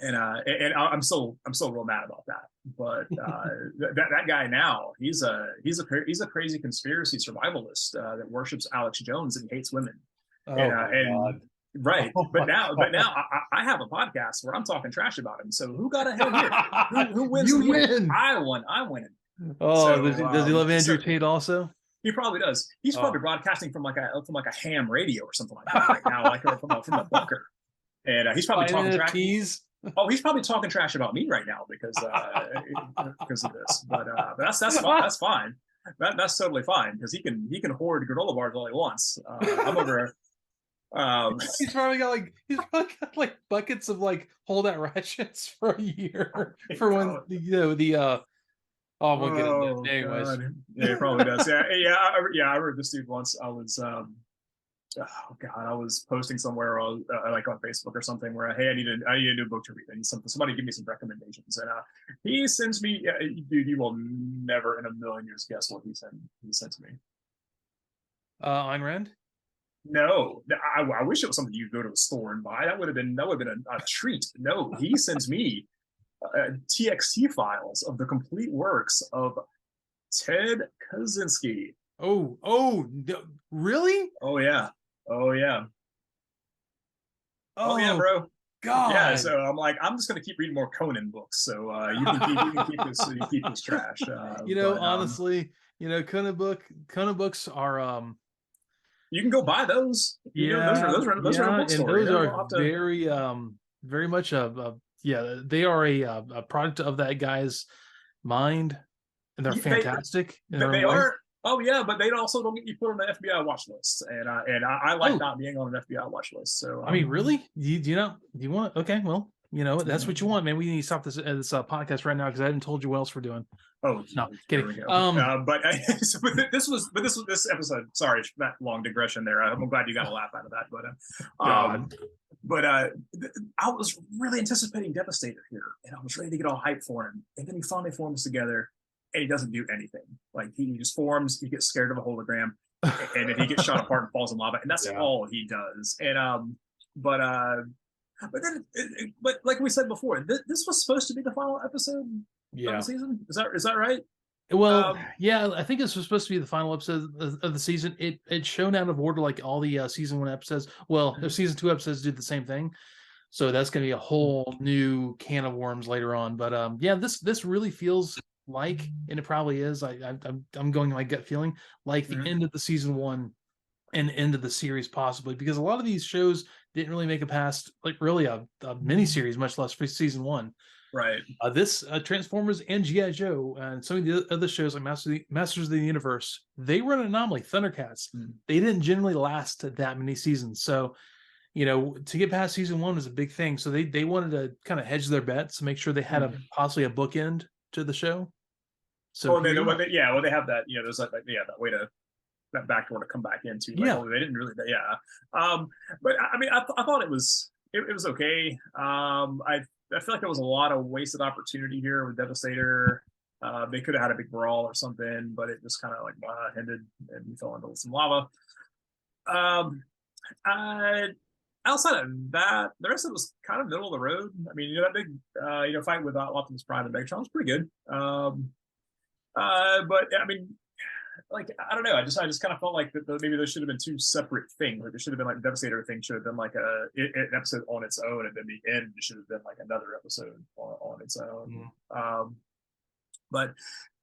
And I'm still real mad about that. But that guy now, he's a crazy conspiracy survivalist that worships Alex Jones and hates women. Oh and my God. right, Oh but my now, God. I have a podcast where I'm talking trash about him. So who got ahead here? Who wins You in the end? win. I won. I win. Oh, So does he love Andrew Tate also? he probably does. He's Oh. probably broadcasting from like a ham radio or something like that right now, like from a bunker. And he's probably talking trash. Oh, he's probably talking trash about me right now because of this. But that's fine. That's fine. That's totally fine because he can hoard granola bars all he wants. I'm over. He's probably got like buckets of like hold out ratchets for a year for when the oh my goodness. Anyways, God. Yeah, he probably does. I heard this dude once. I was oh God, I was posting somewhere like on Facebook or something where hey, I need a new book to read. I need somebody give me some recommendations. And he sends me, dude, you will never in a million years guess what he sent to me. Ayn Rand. No, I wish it was something you'd go to a store and buy. That would have been a treat. No, he sends me TXT files of the complete works of Ted Kaczynski. Oh, really? Oh yeah. Oh yeah, Oh bro. God. Yeah, so I'm like, I'm just gonna keep reading more Conan books. So you can keep this trash. Honestly, Conan books are you can go buy those. Those are in a bookstore. And those are very very much they are a product of that guy's mind, and they're fantastic. They are. Oh yeah, but they also don't get you put on the FBI watch list, and I like not being on an FBI watch list. So I mean, really, do you want? Okay, well, that's what you want, man. We need to stop this podcast right now because I haven't told you what else we're doing. Oh no, kidding. This episode. Sorry, that long digression there. I'm glad you got a laugh out of that. But I was really anticipating Devastator here, and I was ready to get all hyped for him, and then he finally forms together. And he doesn't do anything. Like he just forms, he gets scared of a hologram, and then he gets shot apart and falls in lava, and that's all he does. And but like we said before, this was supposed to be the final episode of the season. Is that right? Well, I think this was supposed to be the final episode of the season. It's shown out of order, like all the season 1 episodes. Well, the season 2 episodes did the same thing, so that's going to be a whole new can of worms later on. But this really feels like, and it probably is, I'm going my gut feeling like the end of the season 1 and end of the series possibly, because a lot of these shows didn't really make it past like really a mini series, much less for season 1. Right. This Transformers and G.I. Joe and some of the other shows like Masters of the Universe, they were an anomaly. Thundercats, they didn't generally last that many seasons. So to get past season 1 was a big thing. So they wanted to kind of hedge their bets to make sure they had possibly a bookend to the show. So they have that, there's that way to that back door to come back into. Like, they didn't really, but I mean, I thought it was okay. I feel like there was a lot of wasted opportunity here with Devastator. They could have had a big brawl or something, but it just kind of like ended and we fell into some lava. Outside of that, the rest of it was kind of middle of the road. I mean, that big fight with Optimus Prime and Megatron was pretty good. But I mean, like, I don't know. I just kind of felt like that maybe there should have been 2 separate things. Like there should have been like the Devastator thing should have been like an episode on its own, and then the end should have been like another episode on its own. But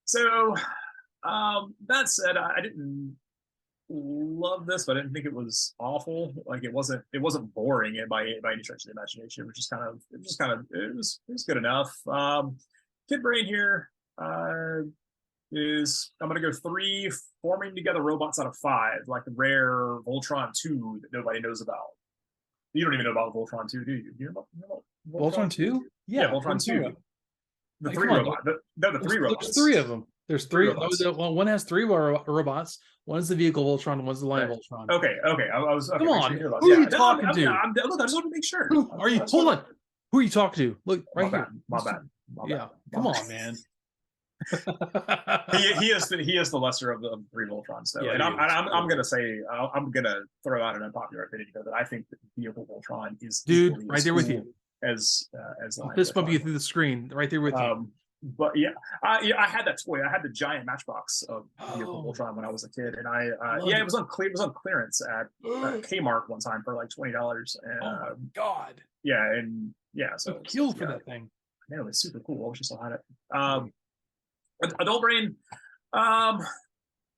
so that said, I didn't love this, but I didn't think it was awful. Like it wasn't boring by any stretch of the imagination. It was good enough. Kid Brain here. I'm gonna go 3 forming together robots out of 5, like the rare Voltron 2 that nobody knows about. You don't even know about Voltron 2, do you? Do you know about Voltron 2? Yeah, Voltron 2. The 3 robots. The 3 robots. There's 3 of them. There's 3 robots. One has 3 robots. One's the vehicle Voltron, one's the line Voltron. Okay. I was. Come on. Who are you talking to? Look, I just want to make sure. Are you? Hold on. Who are you talking to? Look right here. My bad. Come on, man. he is the lesser of the 3 Voltrons, though. And I'm gonna say I'm gonna throw out an unpopular opinion that I think that vehicle Voltron is right there with you as I'll fist bump you through the screen right there with you. but yeah, I had that toy. I had the giant Matchbox of Vehicle Oh, Voltron when I was a kid, and love yeah, it. it was on clearance at Kmart one time for like $20, and Oh my God. yeah, and yeah, You so it's kill for yeah, that thing. man, it was super cool. I wish I still had it. Adult Brain, I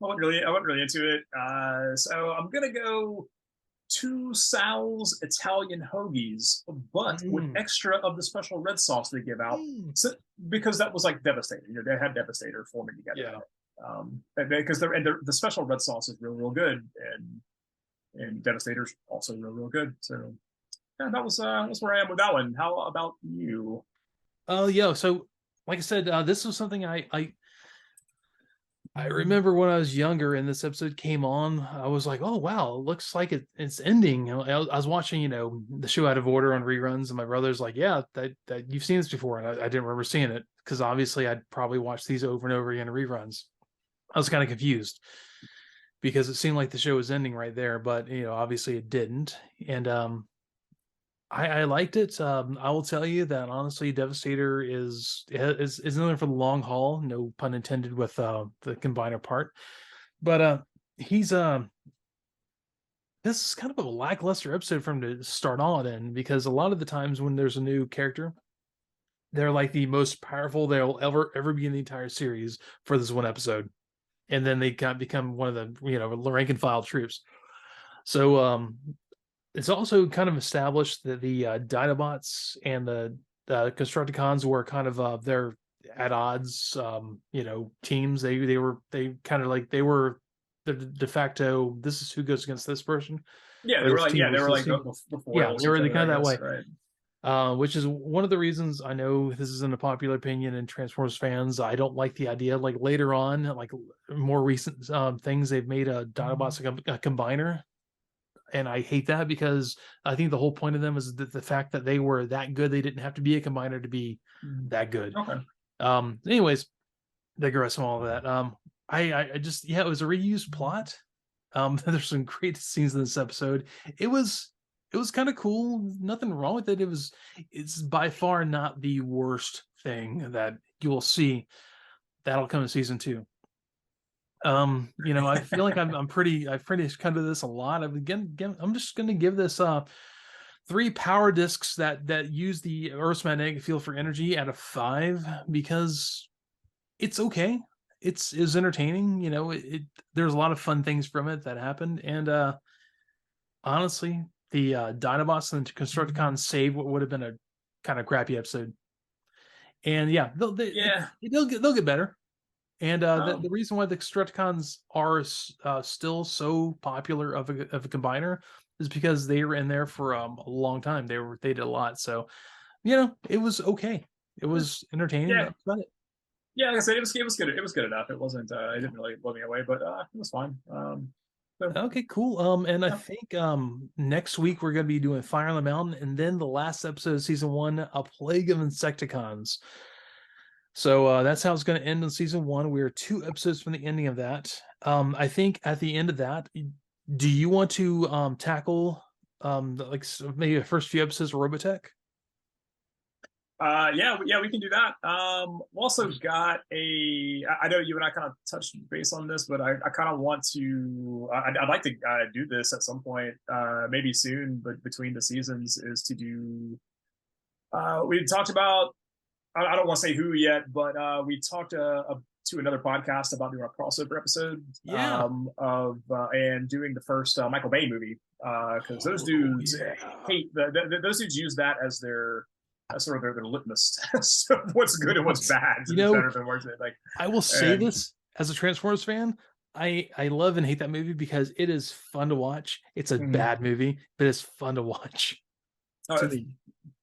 wasn't really into it. So I'm gonna go two Sal's Italian hoagies, but with Mm. extra of the special red sauce they give out. Mm. So, because that was like Devastator. You know, they had Devastator forming together. Yeah. Because the special red sauce is real good, and Devastator's also real good. So yeah, that's where I am with that one. How about you? Oh, yeah. So, like I said, this was something I remember when I was younger and this episode came on. I was like, "Oh wow, it looks like it's ending." I was watching, the show out of order on reruns, and my brother's like, "Yeah, that you've seen this before," and I didn't remember seeing it because obviously I'd probably watched these over and over again in reruns. I was kind of confused because it seemed like the show was ending right there, but obviously it didn't. And I liked it. I will tell you that honestly, Devastator is in there for the long haul. No pun intended with the combiner part, but he's this is kind of a lackluster episode for him to start on in because a lot of the times when there's a new character, they're like the most powerful they'll ever be in the entire series for this one episode, and then they become one of the rank and file troops. So it's also kind of established that the Dinobots and the Constructicons were kind of they're at odds. Teams. They kind of like they were the de facto. This is who goes against this person. Yeah, Or this team they versus were this like team. the Yeah, foils they to were each the other, kind I of that guess, way. right? Which is one of the reasons I know this isn't a popular opinion in Transformers fans. I don't like the idea. Like later on, like more recent things, they've made a Dinobots a combiner, and I hate that because I think the whole point of them is that the fact that they were that good, they didn't have to be a combiner to be that good. Okay. Anyways, digress from all of that. I just it was a reused plot. There's some great scenes in this episode. It was kind of cool. Nothing wrong with it. It's by far not the worst thing that you will see. That'll come in season 2. I feel like I've pretty come to this a lot. I'm just gonna give this 3 power discs that use the Earth's magnetic field for energy out of 5 because it's okay. It's entertaining. There's a lot of fun things from it that happened, and honestly, the Dinobots and the Constructicons save what would have been a kind of crappy episode. And yeah, they'll get better. And the reason why the Constructicons are still so popular of a combiner is because they were in there for a long time. They did a lot, so it was okay. It was entertaining. Yeah, That's about it. yeah. Like I said, it was good. It was good enough. It wasn't. It didn't really blow me away, but it was fine. So, Okay, cool. And I think next week we're going to be doing Fire on the Mountain, and then the last episode of season 1, A Plague of Insecticons. So that's how it's going to end in season 1. We're 2 episodes from the ending of that. I think at the end of that, do you want to tackle maybe the first few episodes of Robotech? yeah, we can do that. We also got I know you and I kind of touched base on this, but I kind of want to. I'd like to do this at some point, maybe soon, but between the seasons, is to do. We talked about. I don't want to say who yet, but we talked to another podcast about doing a crossover episode. Yeah. Of and doing the first Michael Bay movie, because those dudes hate those dudes use that as their sort of their litmus test of what's good and what's bad. Better than worse. Like, I will say this as a Transformers fan, I love and hate that movie because it is fun to watch. It's a bad movie, but it's fun to watch.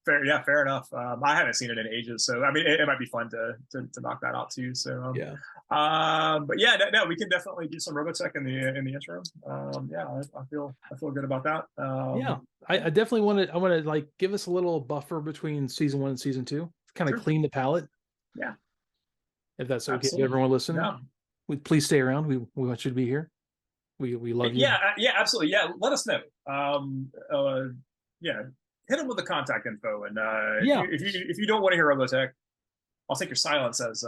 Fair enough. I haven't seen it in ages, so I mean, it might be fun to knock that out too. So yeah. But yeah, no, we can definitely do some Robotech in the interim. Yeah, I feel good about that. Yeah, I definitely want to like give us a little buffer between season 1 and season 2, kind of clean the palette. Yeah, if that's okay. Absolutely. Everyone listening, please stay around. We want you to be here. We love you. Yeah, absolutely. Yeah, let us know. Yeah, hit them with the contact info, and if you don't want to hear Robotech, I'll take your silence as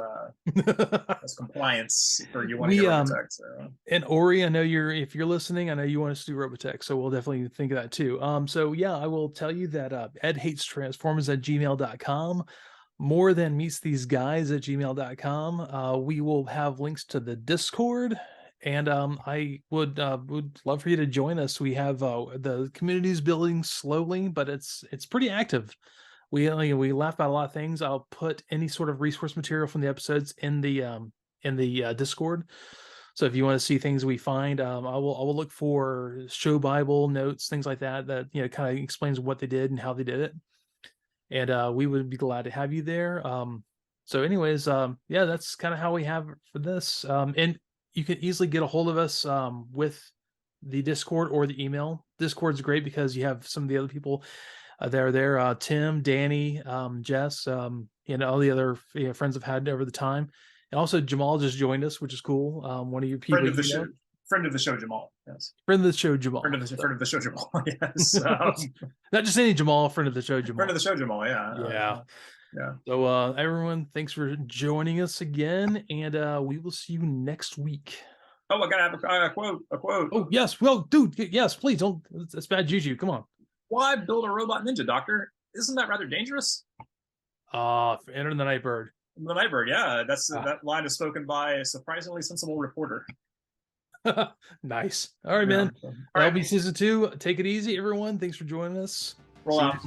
compliance for you want We to get Robotech. So. And Ori, I know if you're listening, I know you want us to do Robotech, so we'll definitely think of that too. So yeah, I will tell you that Edhatestransformers at gmail.com, Morethanmeetstheseguys at gmail.com. We will have links to the Discord, and I would love for you to join us. We have the community's building slowly, but it's pretty active. We laugh about a lot of things. I'll put any sort of resource material from the episodes in the Discord. So if you want to see things we find, I will look for show Bible notes, things like that kind of explains what they did and how they did it. And we would be glad to have you there. So anyways, yeah, that's kind of how we have it for this. And you can easily get a hold of us with the Discord or the email. Discord's great because you have some of the other people that are there. Tim, Danny, Jess, all the other friends I've had over the time. And also Jamal just joined us, which is cool. One of your people. Friend of the show, Jamal. Yes. Friend of the show, Jamal. Friend of the show, Jamal. Yes. Not just any Jamal. Friend of the show, Jamal. Friend of the show, Jamal. Yeah. Yeah. Yeah. So everyone, thanks for joining us again, and we will see you next week. Oh, I gotta have a quote. Oh yes, well, dude, yes, please don't. That's bad juju. Come on. Why build a robot ninja, Doctor? Isn't that rather dangerous? Enter the Nightbird. The Nightbird, yeah. That line is spoken by a surprisingly sensible reporter. Nice. All right, man. That'll be season 2. Take it easy, everyone. Thanks for joining us. Roll out.